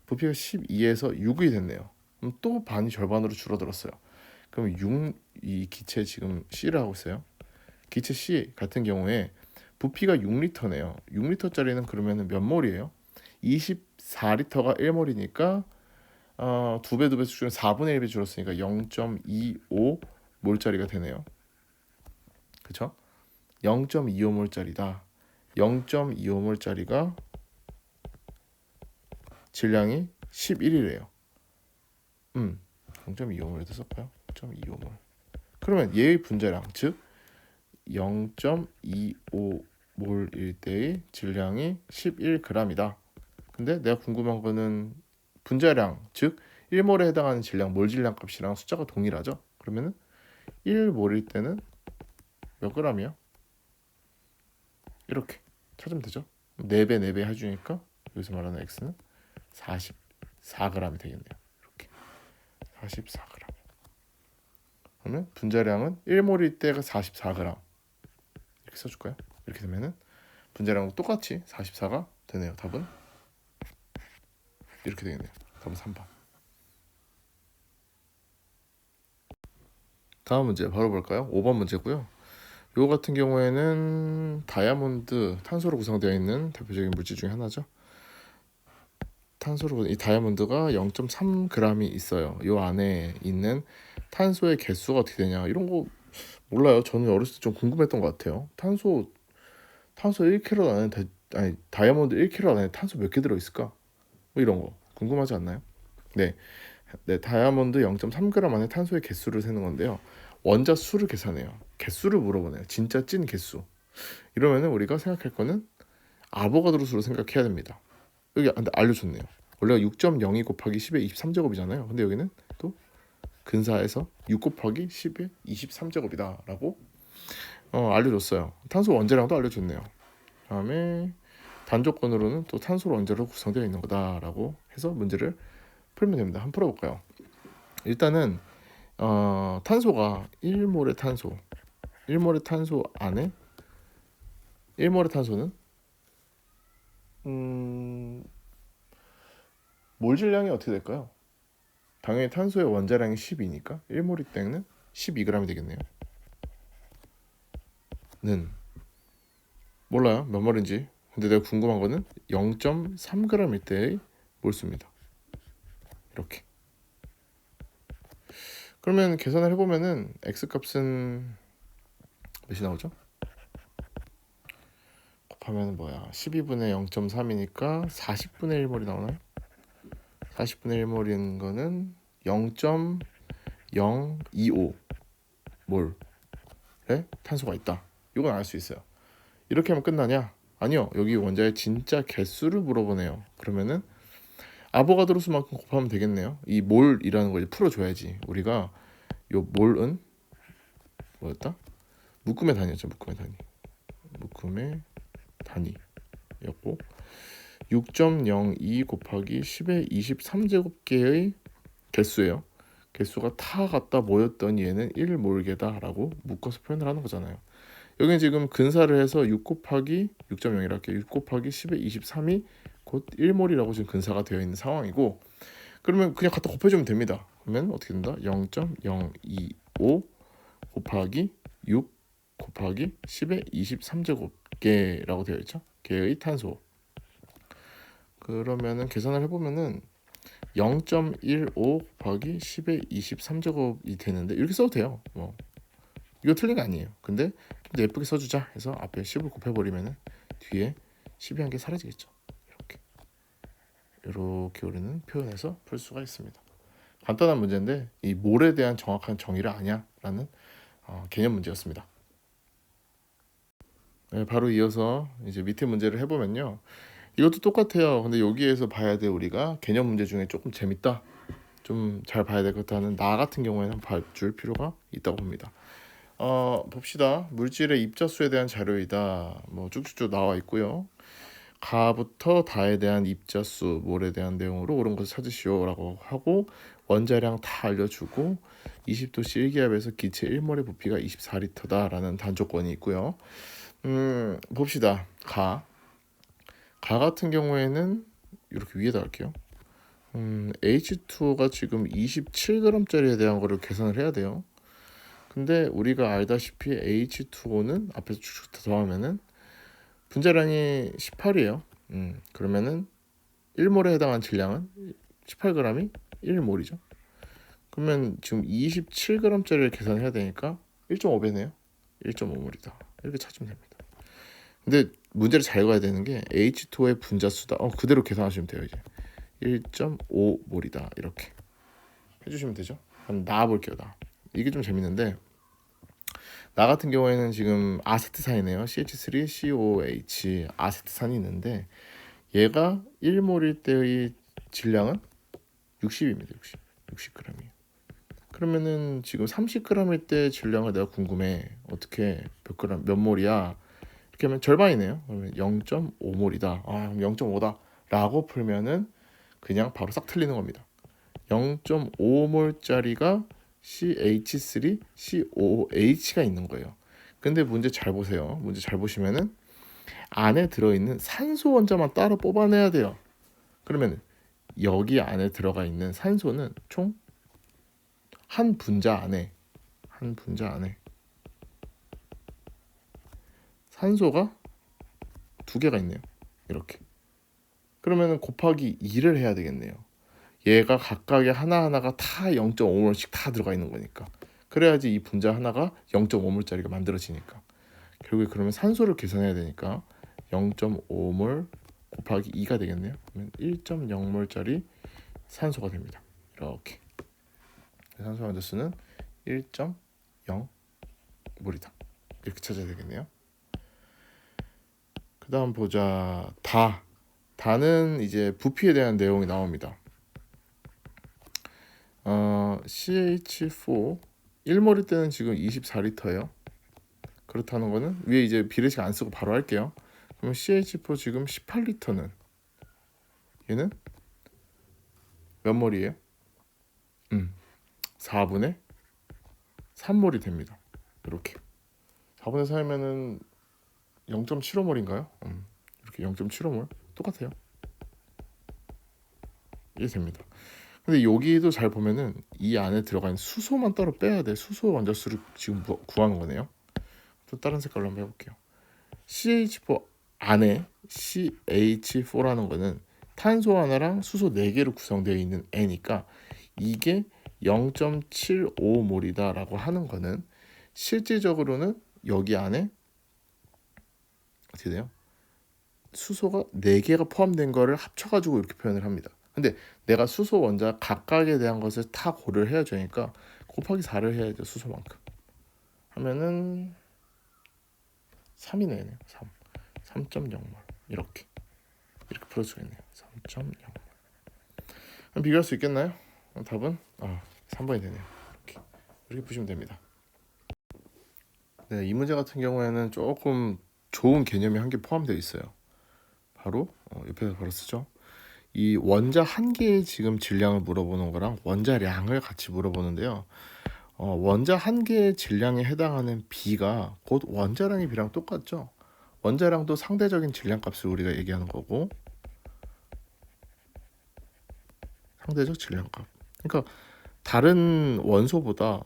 부피가 12에서 6이 됐네요. 그럼 또 반이 절반으로 줄어들었어요. 그럼 6, 이 기체 지금 C를 하고 있어요. 기체 C 같은 경우에 부피가 6리터네요. 6리터짜리는 그러면 몇 몰이에요? 24리터가 1몰이니까 두 배 수준은 4분의 1배 줄었으니까 0.25몰짜리가 되네요. 그쵸? 0.25몰짜리다. 0.25몰짜리가 질량이 11이래요. 0.25몰에도 써봐요. 0.25몰. 그러면 얘의 분자량, 즉 0.25몰일 때의 질량이 11g이다. 근데 내가 궁금한 거는 분자량, 즉 1몰에 해당하는 질량, 몰 질량 값이랑 숫자가 동일하죠? 그러면은 1몰일 때는 몇 g이야? 이렇게 찾으면 되죠? 4배, 4배 해주니까 여기서 말하는 x는 44g이 되겠네요. 이렇게 44g. 그러면 분자량은 1몰일 때가 44g. 이렇게 써줄까요? 이렇게 되면은 분자량은 똑같이 44가 되네요. 답은 이렇게 되겠네요. 답은 3번. 다음 문제 바로 볼까요? 5번 문제고요. 요 같은 경우에는 다이아몬드, 탄소로 구성되어 있는 대표적인 물질 중에 하나죠. 탄소로 이 다이아몬드가 0.3g이 있어요. 요 안에 있는 탄소의 개수가 어떻게 되냐 이런 거 몰라요. 저는 어렸을 때 좀 궁금했던 것 같아요. 탄소 1kg 안에 다이아몬드 1kg 안에 탄소 몇 개 들어 있을까? 뭐 이런 거 궁금하지 않나요? 네, 다이아몬드 0.3g 안에 탄소의 개수를 세는 건데요. 원자 수를 계산해요. 개수를 물어보네요. 진짜 찐 개수. 이러면은 우리가 생각할 거는 아보가드로 수로 생각해야 됩니다. 여기 알려줬네요. 원래가 6.02 곱하기 10의 23제곱이잖아요. 근데 여기는 또 근사해서 6 곱하기 10의 23제곱이다 라고 알려줬어요. 탄소 원자량도 알려줬네요. 다음에 단조건으로는 또 탄소 원자로 구성되어 있는 거다라고 해서 문제를 풀면 됩니다. 한번 풀어볼까요? 일단은 탄소가 1몰의 탄소 안에 1몰의 탄소는 몰 질량이 어떻게 될까요? 당연히 탄소의 원자량이 10이니까 1몰이 땡는 12g이 되겠네요. 는 몰라요. 몇 몰인지. 근데 내가 궁금한 거는 0.3g일 때의 몰수입니다. 이렇게. 그러면 계산을 해보면은 x값은 몇이 나오죠? 곱하면 뭐야? 12분의 0.3이니까 40분의 1몰이 나오나요? 40분의 1몰인 거는 0.025몰의 탄소가 있다. 이건 알 수 있어요. 이렇게 하면 끝나냐? 아니요. 여기 원자의 진짜 개수를 물어보네요. 그러면은 아보가드로 수만큼 곱하면 되겠네요. 이 몰이라는 걸 풀어줘야지. 우리가 요 몰은 뭐였다? 묶음의 단위였죠. 묶음의 단위였고 6.02 곱하기 10의 23제곱계의 개수예요. 개수가 다 같다 모였던 얘는 1몰계다 라고 묶어서 표현을 하는 거잖아요. 여기는 지금 근사를 해서 6 곱하기 6.0이라 할게요. 6 곱하기 10의 23이 곧 1몰이라고 지금 근사가 되어 있는 상황이고, 그러면 그냥 갖다 곱해주면 됩니다. 그러면 어떻게 된다? 0.025 곱하기 6 곱하기 10의 23제곱계라고 되어 있죠. 계의 탄소. 그러면은 계산을 해보면은 0.15 곱하기 10의 23제곱이 되는데 이렇게 써도 돼요. 뭐 이거 틀린 게 아니에요. 근데 좀 예쁘게 써주자 해서 앞에 10을 곱해버리면은 뒤에 10이 한 개 사라지겠죠. 이렇게 우리는 표현해서 풀 수가 있습니다. 간단한 문제인데 이 몰에 대한 정확한 정의를 아냐라는 개념 문제였습니다. 네, 바로 이어서 이제 밑에 문제를 해보면요. 이것도 똑같아요. 근데 여기에서 봐야 돼 우리가 개념 문제 중에 조금 재밌다, 좀 잘 봐야 될 것 같다는 나 같은 경우에는 봐줄 필요가 있다고 봅니다. 봅시다. 물질의 입자수에 대한 자료이다. 뭐 쭉쭉쭉 나와 있고요. 가부터 다에 대한 입자수, 몰에 대한 내용으로 옳은 것을 찾으시오라고 하고 원자량 다 알려주고 20도씨 1기압에서 기체 1몰의 부피가 24리터다라는 단조건이 있고요. 봅시다. 가 같은 경우에는 이렇게 위에다 할게요. H2O가 지금 27g짜리에 대한 거를 계산을 해야 돼요. 근데 우리가 알다시피 H2O는 앞에서 쭉쭉 더하면은 분자량이 18이에요. 그러면은 1몰에 해당한 질량은 18g이 1몰이죠. 그러면 지금 27g짜리를 계산해야 되니까 1.5배네요. 1.5몰이다. 이렇게 찾으면 됩니다. 근데 문제를 잘 읽어야 되는 게 H2O의 분자수다. 그대로 계산하시면 돼요. 이제 1.5몰이다. 이렇게 해주시면 되죠. 그럼 나와 볼게요. 이게 좀 재밌는데 나 같은 경우에는 지금 아세트산이네요. CH3COOH 아세트산이 있는데 얘가 1몰일 때의 질량은 60입니다. 60g이에요. 그러면은 지금 30g일 때 질량을 내가 궁금해. 어떻게 몇 그램 몇 몰이야? 이렇게 하면 절반이네요. 그러면 0.5몰이다. 그럼 0.5다. 라고 풀면은 그냥 바로 싹 틀리는 겁니다. 0.5몰짜리가 CH3COOH가 있는 거예요. 근데 문제 잘 보세요. 문제 잘 보시면은 안에 들어있는 산소 원자만 따로 뽑아내야 돼요. 그러면 여기 안에 들어가 있는 산소는 총 한 분자 안에 산소가 2개가 있네요. 이렇게. 그러면은 곱하기 2를 해야 되겠네요. 얘가 각각의 하나하나가 다 0.5몰씩 다 들어가 있는 거니까. 그래야지 이 분자 하나가 0.5몰짜리가 만들어지니까. 결국에 그러면 산소를 계산해야 되니까 0.5몰 곱하기 2가 되겠네요. 그러면 1.0몰짜리 산소가 됩니다. 이렇게. 산소 원자수는 1.0몰이다. 이렇게 찾아야 되겠네요. 그 다음 보자. 다는 이제 부피에 대한 내용이 나옵니다. CH4 1몰일 때는 지금 24리터예요. 그렇다는 거는 위에 이제 비례식 안 쓰고 바로 할게요. 그러면 CH4 지금 18리터는 얘는 몇 몰이에요? 4분의 3몰이 됩니다. 이렇게 4분의 4이면은 0.75몰인가요? 이렇게 0.75몰 똑같아요. 이게 됩니다. 근데 여기도 잘 보면은 이 안에 들어가 있는 수소만 따로 빼야 돼. 수소 원자수를 지금 구하는 거네요. 또 다른 색깔로 한번 해볼게요. CH4 안에 CH4라는 거는 탄소 하나랑 수소 4개로 구성되어 있는 애니까 이게 0.75몰이다 라고 하는 거는 실질적으로는 여기 안에 어떻게 돼요? 수소가 4개가 포함된 거를 합쳐가지고 이렇게 표현을 합니다. 근데 내가 수소 원자 각각에 대한 것을 다 고려를 해야 되니까 곱하기 4를 해야 돼. 수소만큼 하면은 3이네요. 3.0몰 이렇게 풀어주겠네요 3.0몰 비교할 수 있겠나요? 답은 3번이 되네요. 이렇게 보시면 됩니다. 네, 이 문제 같은 경우에는 조금 좋은 개념이 한 개 포함되어 있어요. 바로 옆에서 바로 쓰죠. 이 원자 한 개의 지금 질량을 물어보는 거랑 원자량을 같이 물어보는데요. 원자 한 개의 질량에 해당하는 B가 곧 원자량의 B랑 똑같죠. 원자량도 상대적인 질량값을 우리가 얘기하는 거고 상대적 질량값. 그러니까 다른 원소보다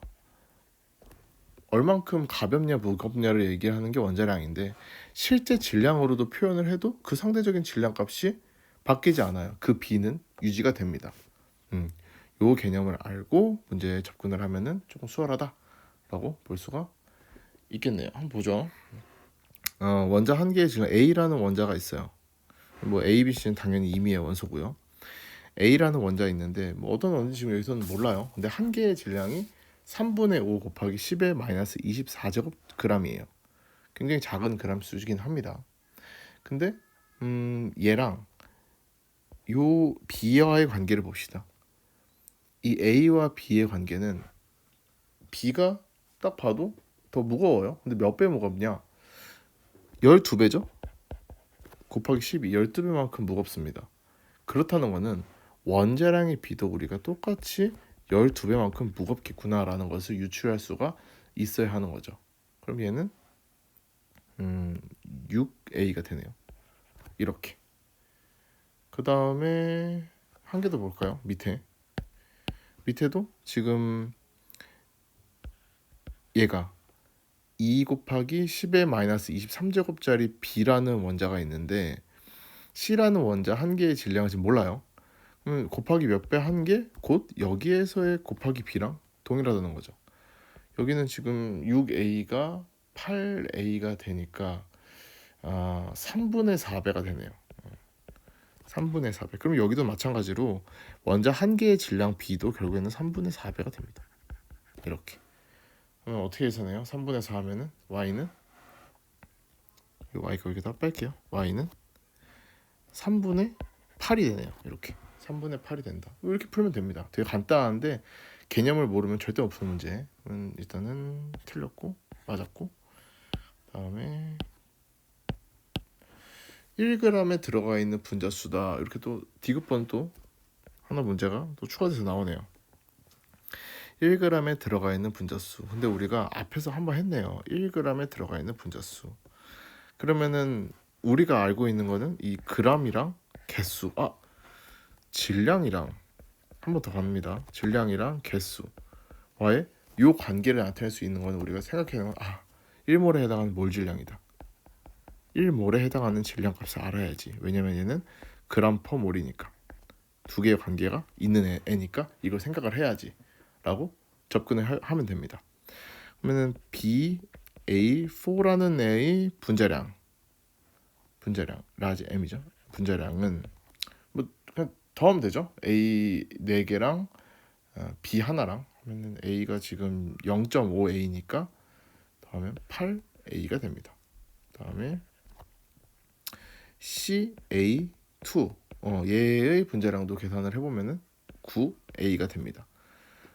얼만큼 가볍냐 무겁냐를 얘기하는 게 원자량인데 실제 질량으로도 표현을 해도 그 상대적인 질량값이 바뀌지 않아요. 그 B는 유지가 됩니다. 요 개념을 알고 문제에 접근을 하면은 조금 수월하다라고 볼 수가 있겠네요. 한번 보죠. 원자 한 개에 지금 A라는 원자가 있어요. 뭐 A, B, C는 당연히 임의의 원소고요. A라는 원자 있는데 뭐 어떤 원인지 지금 여기서는 몰라요. 근데 한 개의 질량이 3분의 5 곱하기 10의 마이너스 24제곱g이에요. 굉장히 작은 그램 수이긴 합니다. 근데 얘랑 요 B와의 관계를 봅시다. 이 A와 B의 관계는 B가 딱 봐도 더 무거워요. 근데 몇 배 무겁냐? 12배죠? 곱하기 12, 12배만큼 무겁습니다. 그렇다는 거는 원자량의 B도 우리가 똑같이 12배만큼 무겁겠구나라는 것을 유추할 수가 있어야 하는 거죠. 그럼 얘는 6A가 되네요. 이렇게. 그 다음에 한 개 더 볼까요? 밑에도 지금 얘가 2 곱하기 10의 마이너스 23제곱짜리 B라는 원자가 있는데 C라는 원자 한 개의 질량을 지금 몰라요. 그럼 곱하기 몇 배 한 개? 곧 여기에서의 곱하기 B랑 동일하다는 거죠. 여기는 지금 6A가 8A가 되니까 3분의 4배가 되네요. 3분의 4배. 그럼 여기도 마찬가지로 원자 한 개의 질량 B도 결국에는 3분의 4배가 됩니다. 이렇게. 그러면 어떻게 계산해요? 3분의 4 하면은 Y는 이 Y가 여기다 뺄게요. Y는 3분의 8이 되네요. 이렇게 3분의 8이 된다. 이렇게 풀면 됩니다. 되게 간단한데 개념을 모르면 절대 없는 문제. 일단은 틀렸고 맞았고 다음에 1g에 들어가 있는 분자수다. 이렇게 또 디귿번 또 하나 문제가 또 추가돼서 나오네요. 1g에 들어가 있는 분자수. 근데 우리가 앞에서 한번 했네요. 1g에 들어가 있는 분자수. 그러면은 우리가 알고 있는 거는 이 g이랑 개수, 질량이랑 한 번 더 갑니다. 질량이랑 개수와의 이 관계를 나타낼 수 있는 거는 우리가 생각해보면 1몰에 해당하는 몰 질량이다. 1몰에 해당하는 질량 값을 알아야지. 왜냐면 얘는 그램 퍼 몰이니까 두 개의 관계가 있는 애니까 이걸 생각을 해야지 라고 접근을 하면 됩니다. 그러면은 BA4라는 애의 분자량 라지 M이죠. 분자량은 뭐 그냥 더하면 되죠. A 4개랑 B 하나랑 하면은 A가 지금 0.5A니까 더하면 8A가 됩니다. 다음에 CA2 얘의 분자량도 계산을 해보면은 9A가 됩니다.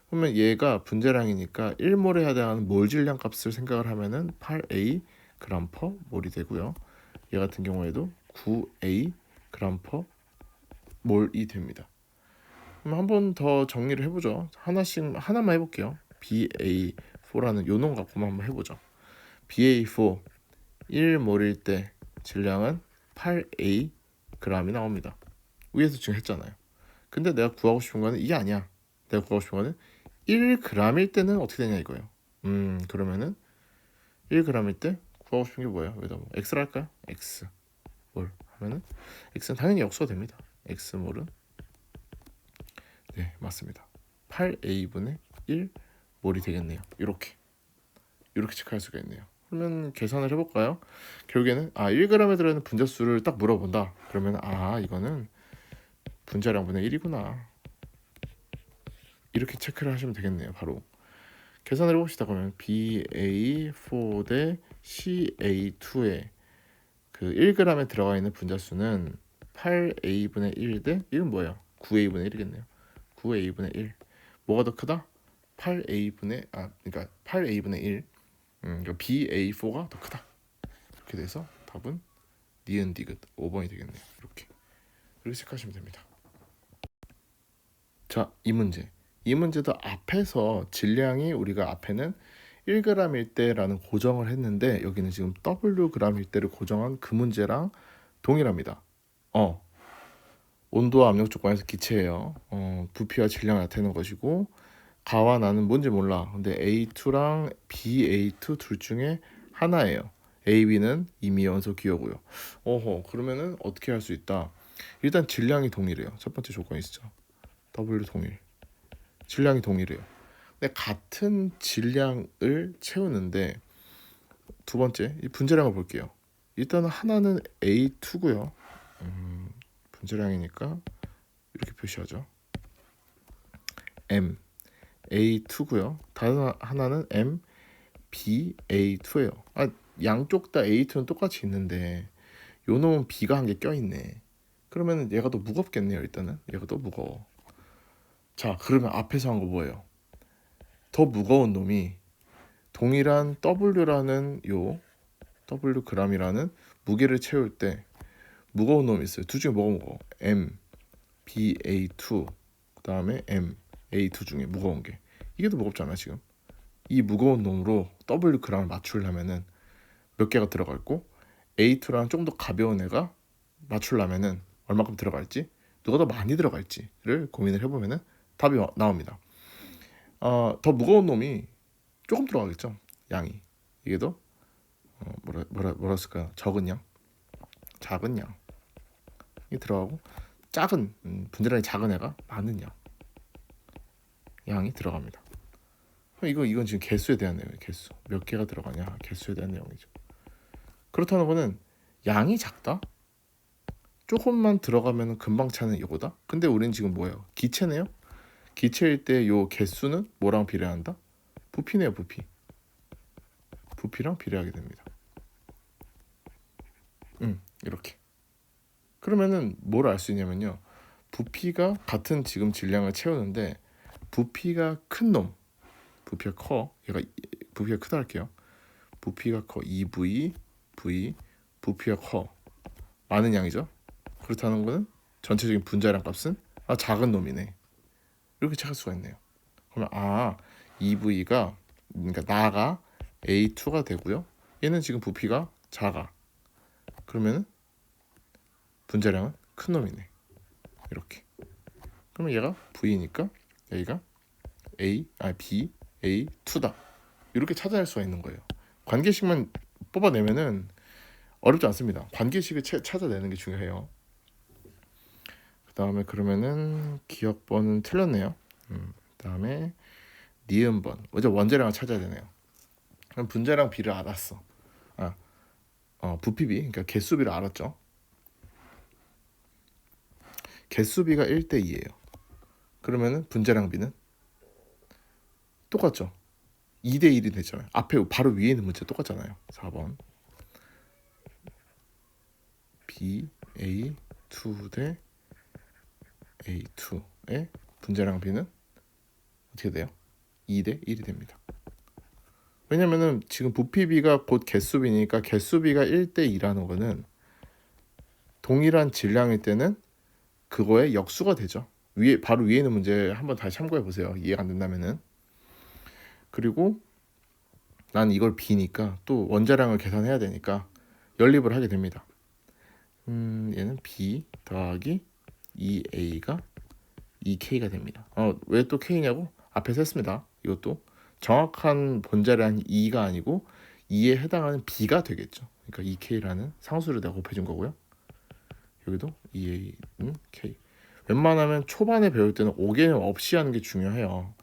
그러면 얘가 분자량이니까 1몰에 해당하는 몰 질량 값을 생각을 하면은 8A 그램 퍼 몰이 되고요. 얘 같은 경우에도 9A 그램 퍼 몰이 됩니다. 그럼 한 번 더 정리를 해보죠. 하나만 해볼게요. BA4라는 요 놈 갖고만 한번 해보죠. BA4 1몰일 때 질량은 8A g이 나옵니다. 위에서 지금 했잖아요. 근데 내가 구하고 싶은 거는 이게 아니야. 내가 구하고 싶은 거는 1g일 때는 어떻게 되냐 이거예요. 그러면은 1g일 때 구하고 싶은 게 뭐예요? 여기다 뭐 x를 할까요? x 몰 하면은 x는 당연히 역수가 됩니다. x 몰은 네 맞습니다. 8a분의 1 몰이 되겠네요. 이렇게 체크할 수가 있네요. 그러면 계산을 해볼까요? 결국에는 1g에 들어있는 분자수를 딱 물어본다. 그러면 이거는 분자량분의 1이구나. 이렇게 체크를 하시면 되겠네요. 바로 계산을 해봅시다. 그러면 BA4 대 CA2의 그 1g에 들어가 있는 분자수는 8A분의 1 대 이건 뭐예요? 9A분의 1이겠네요. 9A분의 1 뭐가 더 크다? 8A분의 그러니까 8A분의 1 그러니까 BA4가 더 크다. 이렇게 돼서 답은 니은 디귿 5번이 되겠네요. 이렇게 체크하시면 됩니다. 자, 이 문제도 앞에서 질량이 우리가 앞에는 1g일 때라는 고정을 했는데 여기는 지금 Wg일 때를 고정한 그 문제랑 동일합니다. 온도와 압력 조건에서 기체예요. 부피와 질량을 나타내는 것이고 가와 나는 뭔지 몰라. 근데 A2랑 BA2 둘 중에 하나예요. AB는 이미 연소 기호고요. 그러면은 어떻게 할 수 있다? 일단 질량이 동일해요. 첫 번째 조건이시죠. W 동일. 질량이 동일해요. 근데 같은 질량을 채우는데 두 번째 이 분자량을 볼게요. 일단은 하나는 A2고요. 분자량이니까 이렇게 표시하죠. M A2고요. 다른 하나는 M BA2예요. 양쪽 다 A2는 똑같이 있는데 요 놈은 B가 한 개 껴있네. 그러면 얘가 더 무겁겠네요. 일단은 얘가 더 무거워. 자, 그러면 앞에서 한 거 뭐예요? 더 무거운 놈이 동일한 W라는 요 W g이라는 무게를 채울 때 무거운 놈이 있어요. 둘 중에 뭐가 무거워? M, BA2 그 다음에 M, A2 중에 무거운 게 이게 더 무겁잖아 지금. 이 무거운 놈으로 W 그램을 맞추려면은 몇 개가 들어가 있고 A2랑 좀 더 가벼운 애가 맞추려면은 얼마큼 들어갈지 누가 더 많이 들어갈지를 고민을 해보면은 답이 나옵니다. 더 무거운 놈이 조금 들어가겠죠. 양이 이게 더 뭐라 쓸까요? 적은 양, 작은 양이 들어가고 작은 분자량이 작은 애가 많은 양이 들어갑니다. 이건 지금 개수에 대한 내용이에요. 개수 몇 개가 들어가냐 개수에 대한 내용이죠. 그렇다는 거는 양이 작다? 조금만 들어가면 금방 차는 이거다? 근데 우린 지금 뭐예요? 기체네요? 기체일 때 요 개수는 뭐랑 비례한다? 부피네요. 부피랑 비례하게 됩니다. 이렇게. 그러면은 뭘 알 수 있냐면요. 부피가 같은 지금 질량을 채우는데 부피가 큰 놈, 부피가 커. 얘가 부피가 크다 할게요. 부피가 커. EV, V, 부피가 커. 많은 양이죠. 그렇다는 거는 전체적인 분자량 값은 작은 놈이네. 이렇게 찾을 수가 있네요. 그러면 EV가 그러니까 나가 A2가 되고요. 얘는 지금 부피가 작아. 그러면 분자량은 큰 놈이네. 이렇게. 그러면 얘가 V니까 여기가 B, A2다. 이렇게 찾아낼 수가 있는 거예요. 관계식만 뽑아내면은 어렵지 않습니다. 관계식을 찾아내는 게 중요해요. 그 다음에 그러면은 기억번은 틀렸네요. 그 다음에 니은번. 먼저 원자량을 찾아야 되네요. 그럼 분자량 비를 알았어. 부피비, 그러니까 개수비를 알았죠. 개수비가 1대2예요. 그러면은 분자량 비는 똑같죠. 2대1이 되잖아요. 앞에 바로 위에 있는 문제 똑같잖아요. 4번. BA2 대 A2의 분자량 비는 어떻게 돼요? 2대1이 됩니다. 왜냐면은 지금 부피비가 곧 개수비니까 개수비가 1대2라는 거는 동일한 질량일 때는 그거의 역수가 되죠. 바로 위에 있는 문제 한번 다시 참고해 보세요. 이해가 안 된다면은. 그리고 난 이걸 B니까 또 원자량을 계산해야 되니까 연립을 하게 됩니다. 얘는 B 더하기 2A가 2K가 됩니다. 왜 또 K냐고? 앞에서 했습니다. 이것도 정확한 본자량이 2가 아니고 2에 해당하는 B가 되겠죠. 그러니까 2K라는 상수를 내가 곱해준 거고요. 여기도 2A는 K. 웬만하면 초반에 배울 때는 5개념 없이 하는 게 중요해요.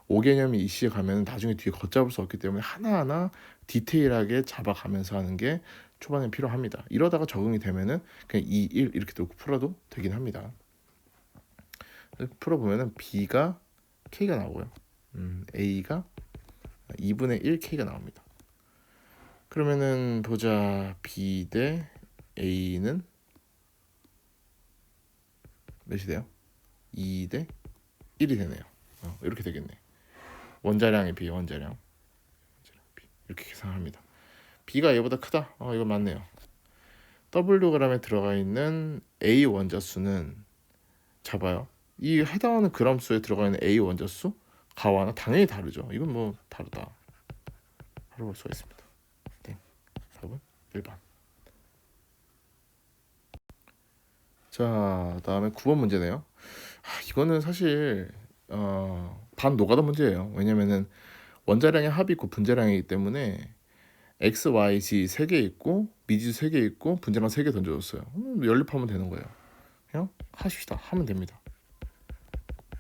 5개념이 이시에 가면 나중에 뒤에 걷잡을 수 없기 때문에 하나하나 디테일하게 잡아가면서 하는 게 초반에 필요합니다. 이러다가 적응이 되면은 그냥 2, 1 이렇게 놓고 풀어도 되긴 합니다. 풀어보면은 B가 K가 나오고요. A가 2분의 1 K가 나옵니다. 그러면은 보자. B 대 A는 몇이 돼요? 2 대 1이 되네요. 이렇게 되겠네. 원자량의 B, 원자량 B. 이렇게 계산합니다. B가 얘보다 크다. 이거 맞네요. Wg에 들어가 있는 A 원자수는 잡아요. 이 해당하는 그램 수에 들어가 있는 A 원자수 가와는 당연히 다르죠. 이건 뭐 다르다. 바로 볼 수가 있습니다. 네. 답은 1번. 자, 다음에 9번 문제네요. 이거는 사실 반 노가다 문제예요. 왜냐면은 원자량의 합이 있고 분자량이기 때문에 X, Y, Z 3개 있고 미지수 3개 있고 분자량 3개 던져줬어요. 연립하면 되는 거예요. 그냥 하십시다. 하면 됩니다.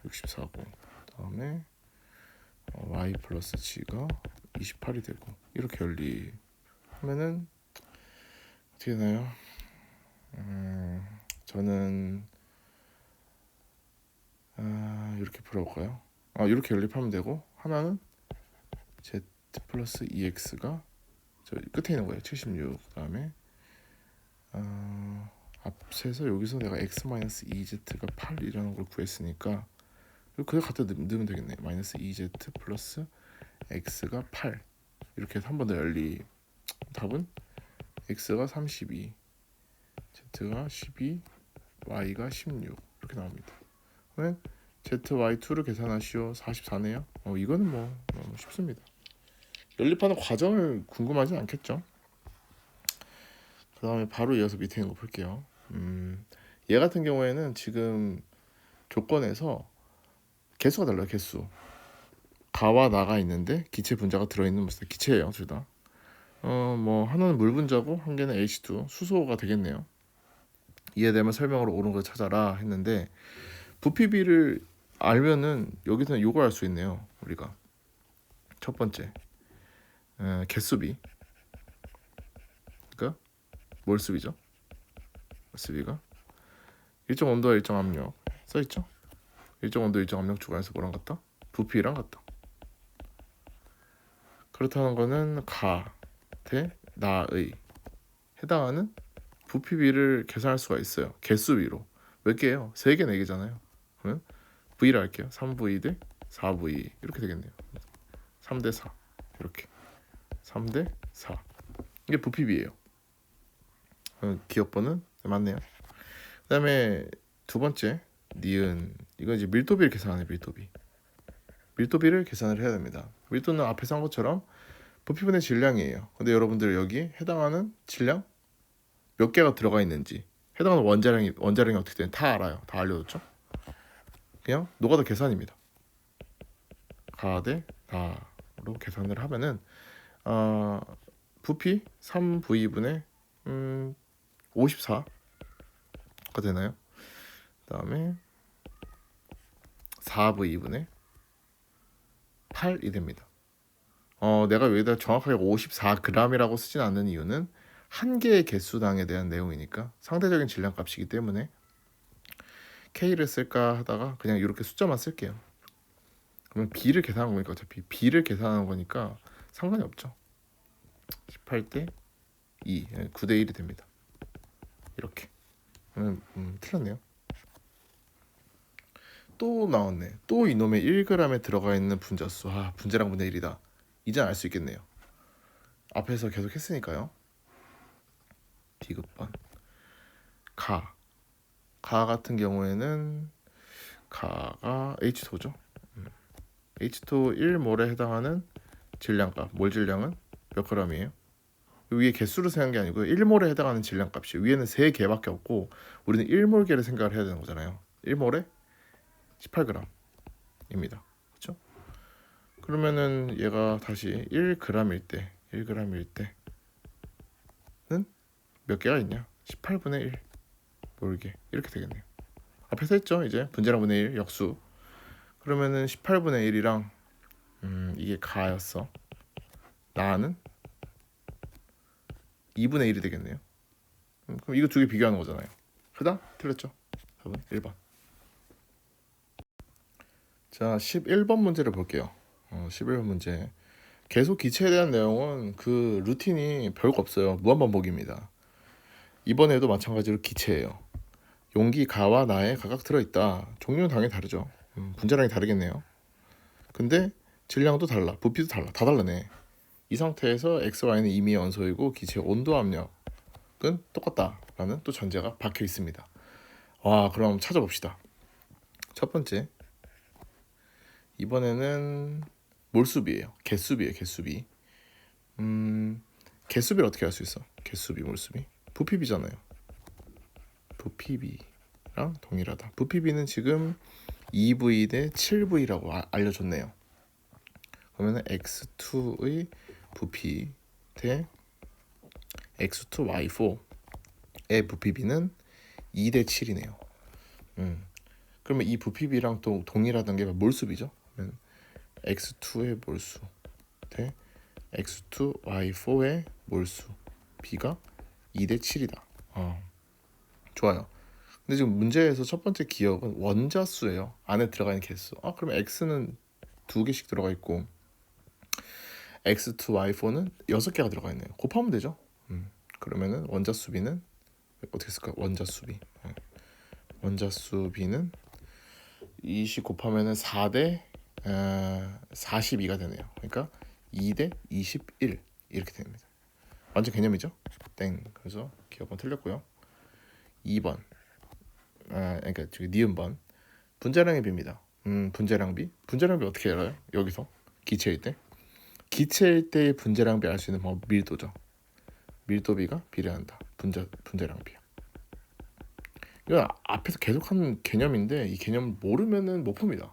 64고 다음에 Y 플러스 G가 28이 되고 이렇게 연립하면은 어떻게 되나요? 저는 이렇게 풀어볼까요? 이렇게 연립하면 되고 하나는 Z 플러스 EX가 저 끝에 있는 거예요. 76. 그다음에 앞에서 여기서 내가 X 마이너스 2Z가 8이라는 걸 구했으니까 그걸 갖다 넣으면 되겠네. 마이너스 2Z 플러스 X가 8 이렇게 해서 한 번 더 열리. 답은 X가 32 Z가 12, Y가 16 이렇게 나옵니다. 그러면 ZY2를 계산하시오. 44네요. 이거는 뭐 너무 쉽습니다. 연립하는 과정을 궁금하진 않겠죠. 그 다음에 바로 이어서 밑에 있는 거 볼게요. 얘 같은 경우에는 지금 조건에서 개수가 달라요. 개수. 가와 나가 있는데 기체 분자가 들어있는 무슨 기체예요. 둘 다. 뭐 하나는 물 분자고 한 개는 H2 수소가 되겠네요. 이해되면 설명으로 옳은 걸 찾아라 했는데 부피비를 알면은 여기서는 요걸 알 수 있네요. 우리가 첫 번째 개수비, 그러니까 몰수비죠. 몰수비가 일정 온도와 일정 압력 써 있죠. 일정 온도 일정 압력 주관에서 뭐랑 같다? 부피랑 같다. 그렇다는 거는 가 대 나의 해당하는 부피비를 계산할 수가 있어요. 개수비로. 몇 개예요? 3개, 4개잖아요. 그러면 V를 할게요. 3V 대 4V 이렇게 되겠네요. 3대 4 이렇게 3대 4 이게 부피비예요. 기억번은 맞네요. 그 다음에 두 번째 니은 이건 이제 밀도비를 계산하는 밀도비를 계산을 해야 됩니다. 밀도는 앞에서 한 것처럼 부피분의 질량이에요. 근데 여러분들 여기 해당하는 질량 몇 개가 들어가 있는지 해당하는 원자량이 어떻게 되는지 다 알아요. 다 알려줬죠. 그냥 노가다 계산입니다. 가 대 나로 계산을 하면은 부피 3V분의 54가 되나요? 그 다음에 4V분의 8이 됩니다. 내가 여기다 정확하게 54g이라고 쓰진 않는 이유는 한 개의 개수당에 대한 내용이니까 상대적인 질량값이기 때문에 K를 쓸까 하다가 그냥 이렇게 숫자만 쓸게요. 그러면 B를 계산한 거니까 어차피 B를 계산하는 거니까 상관이 없죠. 18대 2, 9대 1이 됩니다. 이렇게. 틀렸네요. 또 나왔네. 또 이놈의 1g에 들어가 있는 분자수. 분자량 분의 1이다. 이제 알 수 있겠네요. 앞에서 계속 했으니까요. 디귿번. 가 같은 경우에는 가가 H2죠. H2 1몰에 해당하는 질량값, 몰 질량은 몇 g이에요? 위에 개수를 생각한 게 아니고 1몰에 해당하는 질량값이 위에는 3개밖에 없고 우리는 1몰계를 생각을 해야 되는 거잖아요. 1몰에 18g입니다. 그렇죠? 그러면은 얘가 다시 1g일 때는 몇 개가 있냐? 18분의 1 몰계 이렇게 되겠네요. 앞에서 했죠. 이제 분자량 분의 1 역수. 그러면은 18분의 1이랑 이게 가였어. 나는 2분의 1이 되겠네요. 그럼 이거 두 개 비교하는 거잖아요. 그다? 틀렸죠? 4번 1번. 자, 11번 문제를 볼게요. 11번 문제. 계속 기체에 대한 내용은 그 루틴이 별거 없어요. 무한반복입니다. 이번에도 마찬가지로 기체예요. 용기 가와 나에 각각 들어있다. 종류는 당연히 다르죠. 분자량이 다르겠네요. 근데 질량도 달라. 부피도 달라. 다 달라네. 이 상태에서 X, Y는 이미 원소이고 기체 온도 압력은 똑같다라는 또 전제가 박혀 있습니다. 그럼 찾아봅시다. 첫 번째. 이번에는 몰수비예요. 개수비예요. 개수비. 개수비를 어떻게 할 수 있어? 개수비, 몰수비. 부피비잖아요. 부피비랑 동일하다. 부피비는 지금 2V 대 7V라고 알려줬네요. 그러면 X2의 부피 대 X2Y4의 부피비는 2 대 7이네요. 그러면 이 부피비랑 또 동일하던 게 몰수비죠. 그러면 X2의 몰수 대 X2Y4의 몰수 비가 2 대 7이다. 좋아요. 근데 지금 문제에서 첫 번째 기억은 원자수예요. 안에 들어가 있는 개수. 그러면 X는 2개씩 들어가 있고 X2Y4는 6개가 들어가 있네요. 곱하면 되죠. 그러면은 원자수비는 어떻게 쓸까? 원자수비는 20 곱하면은 4대 42가 되네요. 그러니까 2대 21 이렇게 됩니다. 완전 개념이죠? 땡. 그래서 기억은 틀렸고요. 2번. 그러니까 저기 니은번. 분자량의 비입니다. 분자량비. 분자량비 어떻게 알아요? 여기서 기체일 때. 기체일 때의 분자량비 알 수 있는 방법 밀도죠. 밀도비가 비례한다. 분자량비야. 이거 앞에서 계속하는 개념인데 이 개념 모르면은 못 풉니다.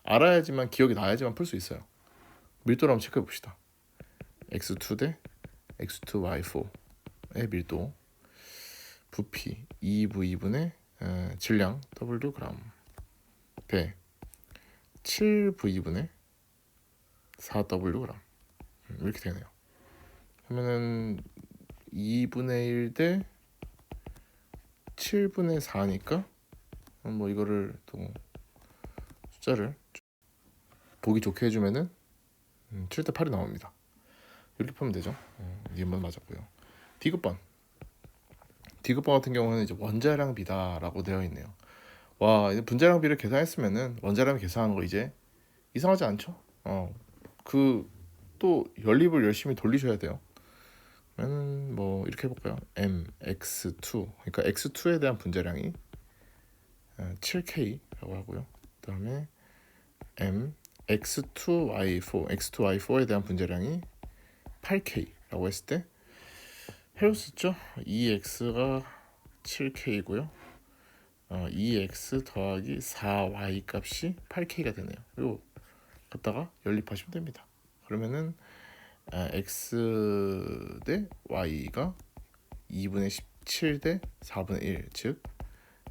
알아야지만 기억이 나야지만 풀 수 있어요. 밀도를 한번 체크해 봅시다. x2 대 x2y4의 밀도 부피 2v2분의 질량 w 그램 대 7v2분의 4w 그램 이렇게 되네요. 그러면은 2분의 1 대 7분의 4니까 뭐 이거를 또 숫자를 보기 좋게 해주면은 7대 8이 나옵니다. 이렇게 풀면 되죠. 2번 맞았고요. D급번 같은 경우는 이제 원자량비다라고 되어 있네요. 와, 이제 분자량비를 계산했으면은 원자량 계산하는 거 이제 이상하지 않죠? 그 또 연립을 열심히 돌리셔야 돼요. 그러면 뭐 이렇게 해볼까요? mx2 그러니까 x2에 대한 분자량이 7k라고 하고요. 그다음에 x2y4에 대한 분자량이 8k라고 했을 때 헤어스죠? 2x가 7k이고요. 2x 더하기 4y 값이 8k가 되네요. 그리고 갖다가 연립하시면 됩니다. 그러면은 x 대 y가 2분의 17 대 4분의 1, 즉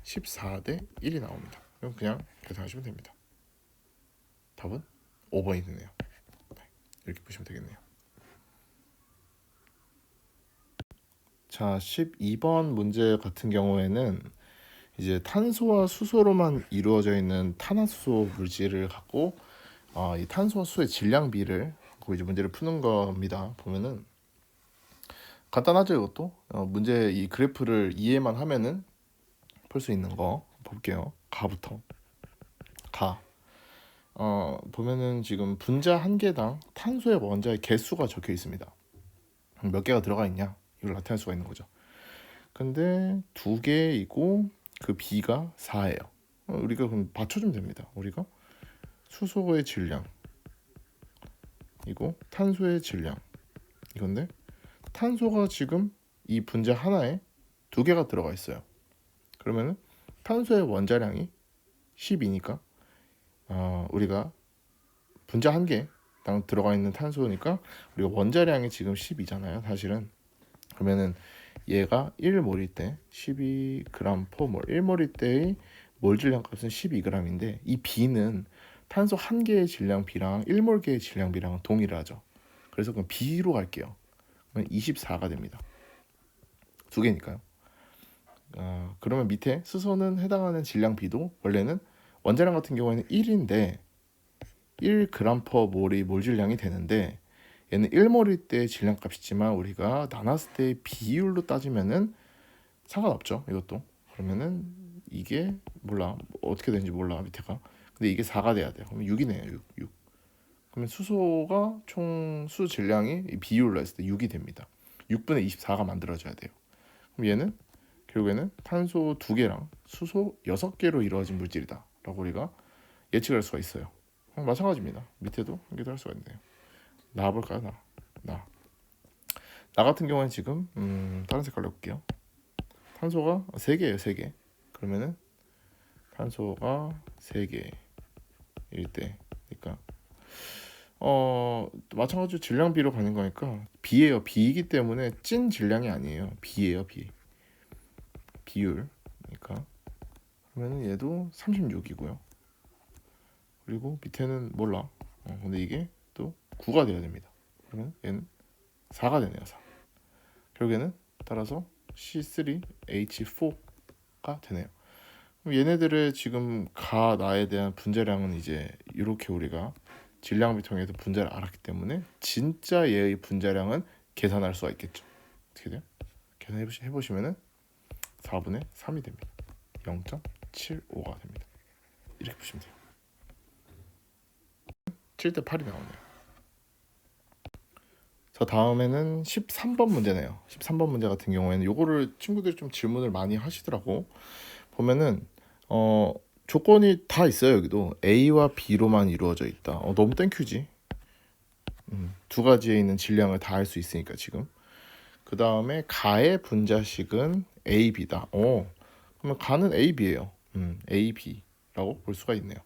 14 대 1이 나옵니다. 그럼 그냥 계산하시면 됩니다. 답은 5번이 되네요. 이렇게 보시면 되겠네요. 자, 12번 문제 같은 경우에는 이제 탄소와 수소로만 이루어져 있는 탄화수소 물질을 갖고 이 탄소와 수소의 질량비를 갖고 이제 문제를 푸는 겁니다. 보면은 간단하죠, 이것도. 문제 이 그래프를 이해만 하면은 풀 수 있는 거 볼게요. 가부터. 보면은 지금 분자 한 개당 탄소의 원자의 개수가 적혀 있습니다. 몇 개가 들어가 있냐 이걸 나타낼 수가 있는 거죠. 근데 두 개이고 그 B가 4예요. 우리가 그럼 맞춰주면 됩니다. 우리가 수소의 질량 이고 탄소의 질량 이건데 탄소가 지금 이 분자 하나에 두 개가 들어가 있어요. 그러면은 탄소의 원자량이 10이니까 우리가 분자 한 개당 들어가 있는 탄소니까 우리가 원자량이 지금 10이잖아요. 사실은 그러면은 얘가 1몰일 때 12g/몰 1몰일 때의 몰 질량 값은 12g인데 이 B는 탄소 한 개의 질량 B랑 1몰 개의 질량 B랑 동일하죠. 그래서 그럼 B로 갈게요. 그러면 24가 됩니다. 두 개니까요. 그러면 밑에 수소는 해당하는 질량 B도 원래는 원자량 같은 경우에는 1인데 1g/몰이 몰 질량이 되는데 얘는 1몰일 때 질량값이지만 우리가 나눴을 때 비율로 따지면은 상관없죠. 이것도. 그러면은 이게 몰라. 어떻게 되는지 몰라. 밑에가. 근데 이게 4가 돼야 돼요. 그러면 6이네요. 6. 그러면 수소가 총 수 질량이 비율로 했을 때 6이 됩니다. 6분의 24가 만들어져야 돼요. 그럼 얘는 결국에는 탄소 2개랑 수소 6개로 이루어진 물질이다. 라고 우리가 예측할 수가 있어요. 마찬가지입니다. 밑에도 연결도 할 수가 있네요. 나와볼까요? 나 같은 경우는 지금 다른 색깔로 해볼게요. 탄소가 3개예요. 3개. 그러면은 탄소가 3개일 때니까 마찬가지로 질량비로 가는 거니까 B예요. B이기 때문에 찐 질량이 아니에요. B예요. 비율이니까 그러면은 얘도 36이고요. 그리고 밑에는 몰라. 근데 이게 또 9가 돼야 됩니다. 그러면 얘는 4가 되네요. 4. 결국에는 따라서 C3H4가 되네요. 그럼 얘네들의 지금 나에 대한 분자량은 이제 이렇게 우리가 질량비 통해서 분자를 알았기 때문에 진짜 얘의 분자량은 계산할 수가 있겠죠. 어떻게 돼요? 계산해 보시면은 4분의 3이 됩니다. 0.75가 됩니다. 이렇게 보시면 돼요. 7대 8이 나오네요. 자, 다음에는 13번 문제네요. 13번 문제 같은 경우에는 요거를 친구들이 좀 질문을 많이 하시더라고. 보면은 조건이 다 있어요. 여기도 A와 B로만 이루어져 있다. 너무 땡큐지. 두 가지에 있는 질량을 다 할 수 있으니까 지금. 그 다음에 가의 분자식은 A, B다. 그러면 가는 A, B예요. A, B라고 볼 수가 있네요.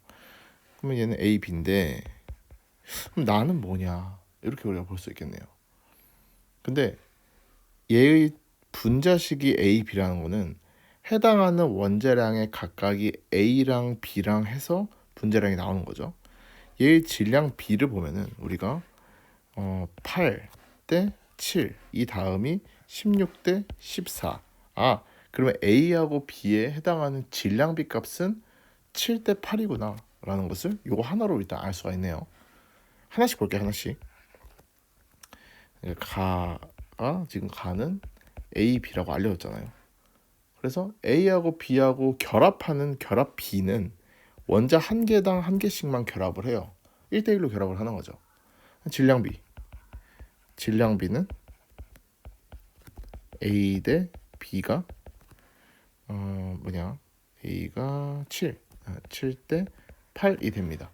그러면 얘는 A, B인데 그럼 나는 뭐냐 이렇게 우리가 볼 수 있겠네요. 근데 얘의 분자식이 A, B라는 거는 해당하는 원자량의 각각이 A랑 B랑 해서 분자량이 나오는 거죠. 얘의 질량 B를 보면은 우리가 8 대 7, 이 다음이 16 대 14. 그러면 A하고 B에 해당하는 질량비 값은 7 대 8이구나 라는 것을 요거 하나로 일단 알 수가 있네요. 하나씩 볼게요. 하나씩. 가가 지금 가는 A, B라고 알려졌잖아요. 그래서 A하고 B하고 결합하는 결합 B는 원자 한 개당 한 개씩만 결합을 해요. 1대1로 결합을 하는 거죠. 질량비는 A 대 B가 A가 7 대 8이 됩니다.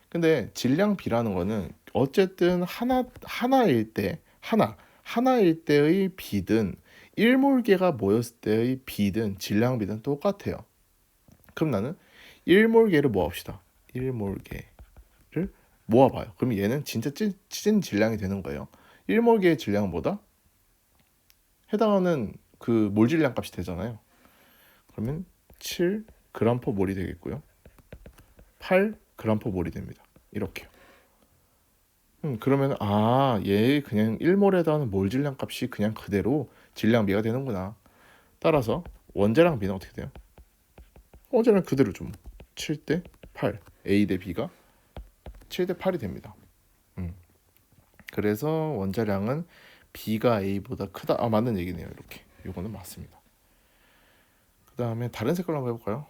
근데 질량비라는 거는 어쨌든 하나일 때의 B든 1몰계가 모였을 때의 B든 질량비든 똑같아요. 그럼 나는 1몰계를 모아봅시다. 1몰계를 모아봐요. 그럼 얘는 진짜 찐 질량이 되는 거예요. 1몰계의 질량은 뭐다? 해당하는 그 몰질량 값이 되잖아요. 그러면 7g/몰이 되겠고요. 8g/몰이 됩니다. 이렇게요. 그러면 얘 그냥 1몰에 해당하는 몰질량 값이 그냥 그대로 질량비가 되는구나. 따라서 원자량 B는 어떻게 돼요? 원자량 그대로 좀 7 대 8, A 대 B가 7 대 8이 됩니다. 그래서 원자량은 B가 A보다 크다. 맞는 얘기네요. 이렇게. 요거는 맞습니다. 그 다음에 다른 색깔로 한번 해볼까요?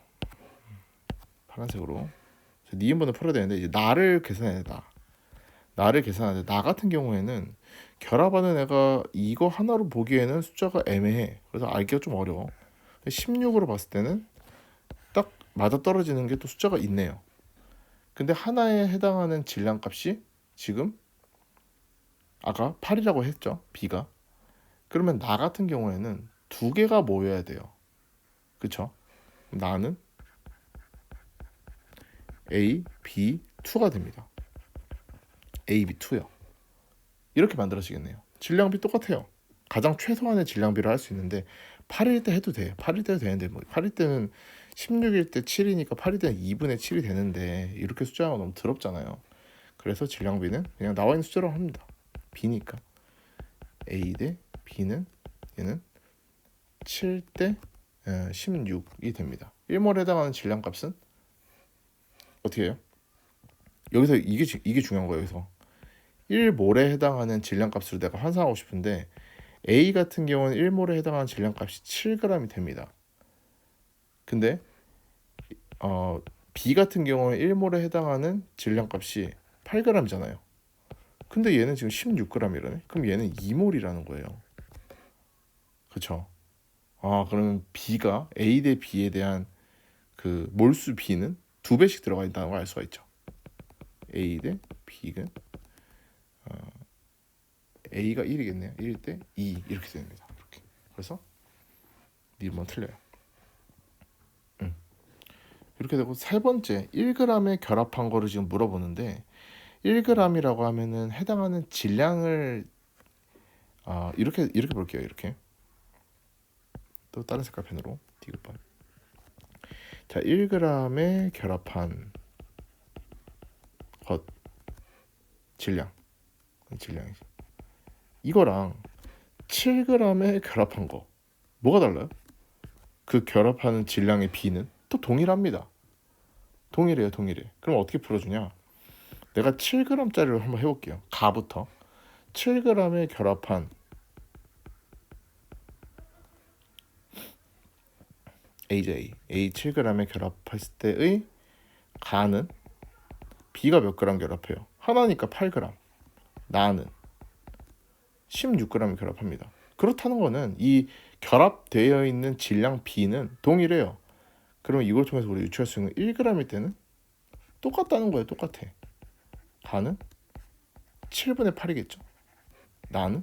파란색으로. 니은번을 풀어야 되는데 이제 나를 계산해야 돼. 나를 계산하는데 나 같은 경우에는 결합하는 애가 이거 하나로 보기에는 숫자가 애매해. 그래서 알기가 좀 어려워. 16으로 봤을 때는 딱 맞아떨어지는 게 또 숫자가 있네요. 근데 하나에 해당하는 질량값이 지금 아까 8이라고 했죠. B가. 그러면 나 같은 경우에는 두 개가 모여야 돼요. 그쵸? 나는 A, B, 2가 됩니다. A, B, 2요. 이렇게 만들어지겠네요. 질량비 똑같아요. 가장 최소한의 질량비를 할 수 있는데 8일 때 해도 돼. 8일 때도 되는데 8일 때는 16일 때 7이니까 8일 때는 2분의 7이 되는데 이렇게 숫자가 너무 더럽잖아요. 그래서 질량비는 그냥 나와 있는 숫자로 합니다. B니까 A 대 B는 얘는 7 대 16이 됩니다. 1몰에 해당하는 질량값은 어떻게 해요? 여기서 이게 중요한 거예요. 여기서 1몰에 해당하는 질량값으로 내가 환산하고 싶은데 A 같은 경우는 1몰에 해당하는 질량값이 7g이 됩니다. 근데 B 같은 경우는 1몰에 해당하는 질량값이 8g이잖아요. 근데 얘는 지금 16g이라네. 그럼 얘는 2몰이라는 거예요. 그렇죠? 그러면 B가 A 대 B에 대한 그 몰수 B는 2배씩 들어가 있다는 걸 알 수가 있죠. A 대 B는 A가 1이겠네요. 1일 때 2 이렇게 됩니다. 이렇게. 그래서 2번 틀려요. 이렇게 되고 세 번째 1g에 결합한 거를 지금 물어보는데 1g이라고 하면은 해당하는 질량을 이렇게 볼게요. 이렇게 또 다른 색깔 펜으로 디귿번. 자, 1g에 결합한 것 질량이지. 이거랑 7g에 결합한 거 뭐가 달라요? 그 결합하는 질량의 B는 또 동일합니다. 동일해요. 그럼 어떻게 풀어주냐? 내가 7g짜리를 한번 해볼게요. 가부터 7g에 결합한 AJ A 7g에 결합했을 때의 가는 B가 몇 g 결합해요? 하나니까 8g. 나는 16g을 결합합니다. 그렇다는 거는 이 결합되어 있는 질량 B는 동일해요. 그러면 이걸 통해서 우리 유추할 수 있는 1g일 때는 똑같다는 거예요. 똑같아. 다는 7분의 8이겠죠. 나는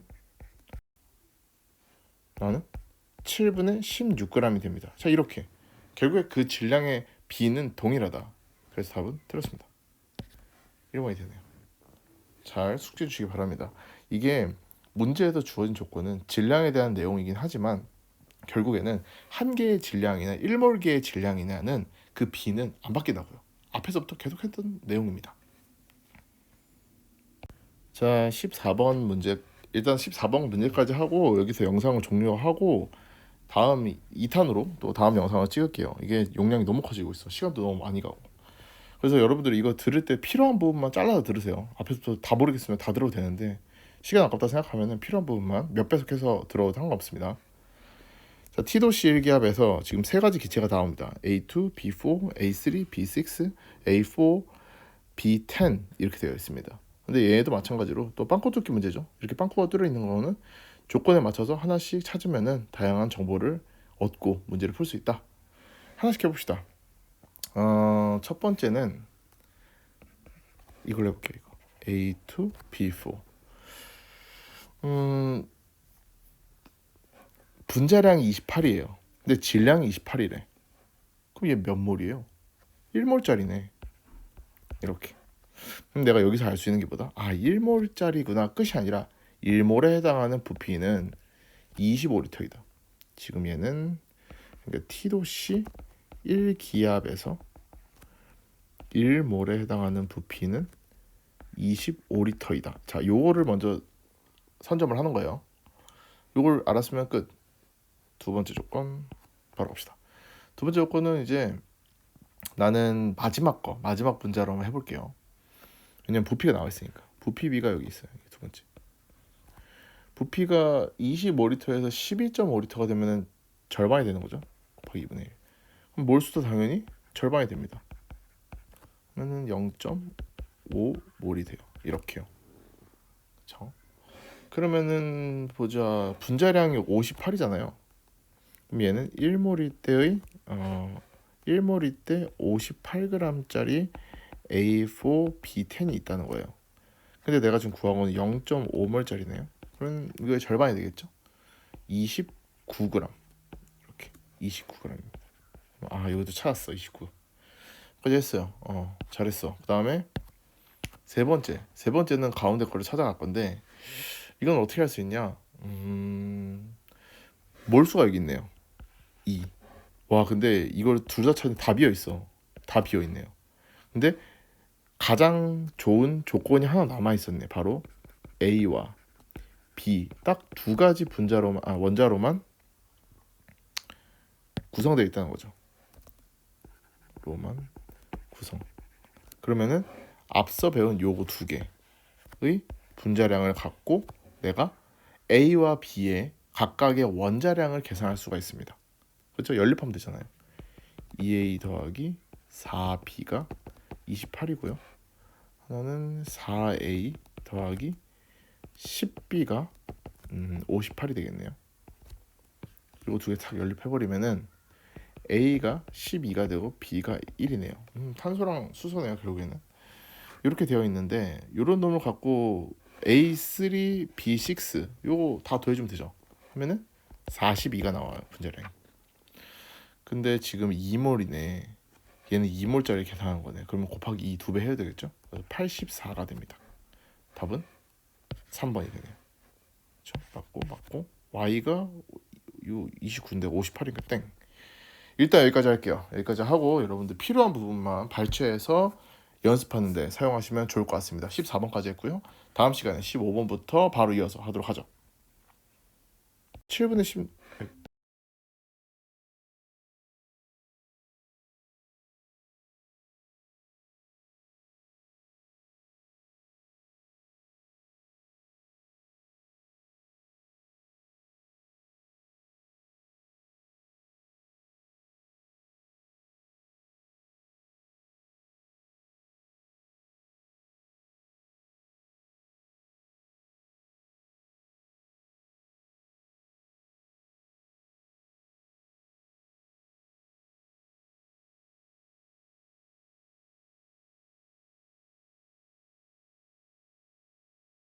7분의 16g이 됩니다. 자, 이렇게 결국에 그 질량의 B는 동일하다. 그래서 답은 틀렸습니다. 1번이 되네요. 잘 숙지해 주시기 바랍니다. 이게 문제에서 주어진 조건은 질량에 대한 내용이긴 하지만 결국에는 한 개의 질량이나 1몰계의 질량이냐는 그 B는 안 바뀐다고요. 앞에서부터 계속 했던 내용입니다. 자, 14번 문제, 일단 14번 문제까지 하고 여기서 영상을 종료하고 다음 2탄으로 또 다음 영상을 찍을게요. 이게 용량이 너무 커지고 있어. 시간도 너무 많이 가고. 그래서 여러분들이 이거 들을 때 필요한 부분만 잘라서 들으세요. 앞에서부터 다 모르겠으면 다 들어도 되는데 시간 아깝다 생각하면 필요한 부분만 몇 배속해서 들어도 상관없습니다. 자, T도시 1기압에서 지금 세 가지 기체가 나옵니다. A2, B4, A3, B6, A4, B10 이렇게 되어 있습니다. 근데 얘도 마찬가지로 또 빵꾸 뚫기 문제죠. 이렇게 빵꾸가 뚫려 있는 거는 조건에 맞춰서 하나씩 찾으면은 다양한 정보를 얻고 문제를 풀 수 있다. 하나씩 해봅시다. 첫 번째는 이걸 해볼게요. 이거 A2, B4. 분자량이 28이에요. 근데 질량이 28이래. 그럼 얘 몇 몰이에요? 1몰짜리네. 이렇게. 그럼 내가 여기서 알 수 있는 게 뭐다? 1몰짜리구나. 끝이 아니라 1몰에 해당하는 부피는 25리터이다. 지금 얘는 그러니까 T도시 1기압에서 1몰에 해당하는 부피는 25리터이다. 자, 요거를 먼저 선점을 하는 거예요. 요걸 알았으면 끝. 두 번째 조건 바로 갑시다. 두 번째 조건은 이제 나는 마지막 분자로 한번 해볼게요. 왜냐면 부피가 나와 있으니까. 부피 B가 여기 있어요. 두 번째. 부피가 25리터에서 12.5리터가 되면 절반이 되는 거죠. 곱하기 2분의 1. 그럼 몰수도 당연히 절반이 됩니다. 그러면 0.5몰이 돼요. 이렇게요. 그렇죠? 그러면은 보자. 분자량이 58이잖아요. 그럼 얘는 1몰일 때의 1몰일 때 58g짜리 A4B10이 있다는 거예요. 근데 내가 지금 구한 건 0.5몰짜리네요. 그럼 이거의 절반이 되겠죠? 29g. 이렇게 29g입니다. 이것도 찾았어. 29까지 했어요. 잘했어. 그 다음에 세 번째는 가운데 거를 찾아갈 건데 이건 어떻게 할 수 있냐? 몰수가 여기 있네요. 2. 와, 근데 이걸 둘 다 찾는 다 비어 있어. 다 비어 있네요. 근데 가장 좋은 조건이 하나 남아 있었네. 바로 A와 B 딱 두 가지 원자로만 구성되어 있다는 거죠. 로만 구성. 그러면은 앞서 배운 요거 두 개의 분자량을 갖고 내가 A와 B의 각각의 원자량을 계산할 수가 있습니다. 그렇죠? 연립하면 되잖아요. 2A 더하기 4B가 28이고요. 하나는 4A 더하기 10B가 58이 되겠네요. 그리고 두 개 딱 연립해버리면은 A가 12가 되고 B가 1이네요. 탄소랑 수소네요. 결국에는 이렇게 되어 있는데 이런 놈을 갖고 A3, B6 요거 다 더해주면 되죠. 하면은 42가 나와요. 분자량이. 근데 지금 2몰이네. 얘는 2몰짜리 계산한 거네. 그러면 곱하기 2 두 배 해야 되겠죠? 84가 됩니다. 답은 3번이 되네요. 그렇죠? 맞고 Y가 29인데 58이니까 땡. 일단 여기까지 할게요. 여기까지 하고 여러분들 필요한 부분만 발췌해서 연습하는데 사용하시면 좋을 것 같습니다. 14번까지 했고요. 다음 시간에 15번부터 바로 이어서 하도록 하죠. 7분의 10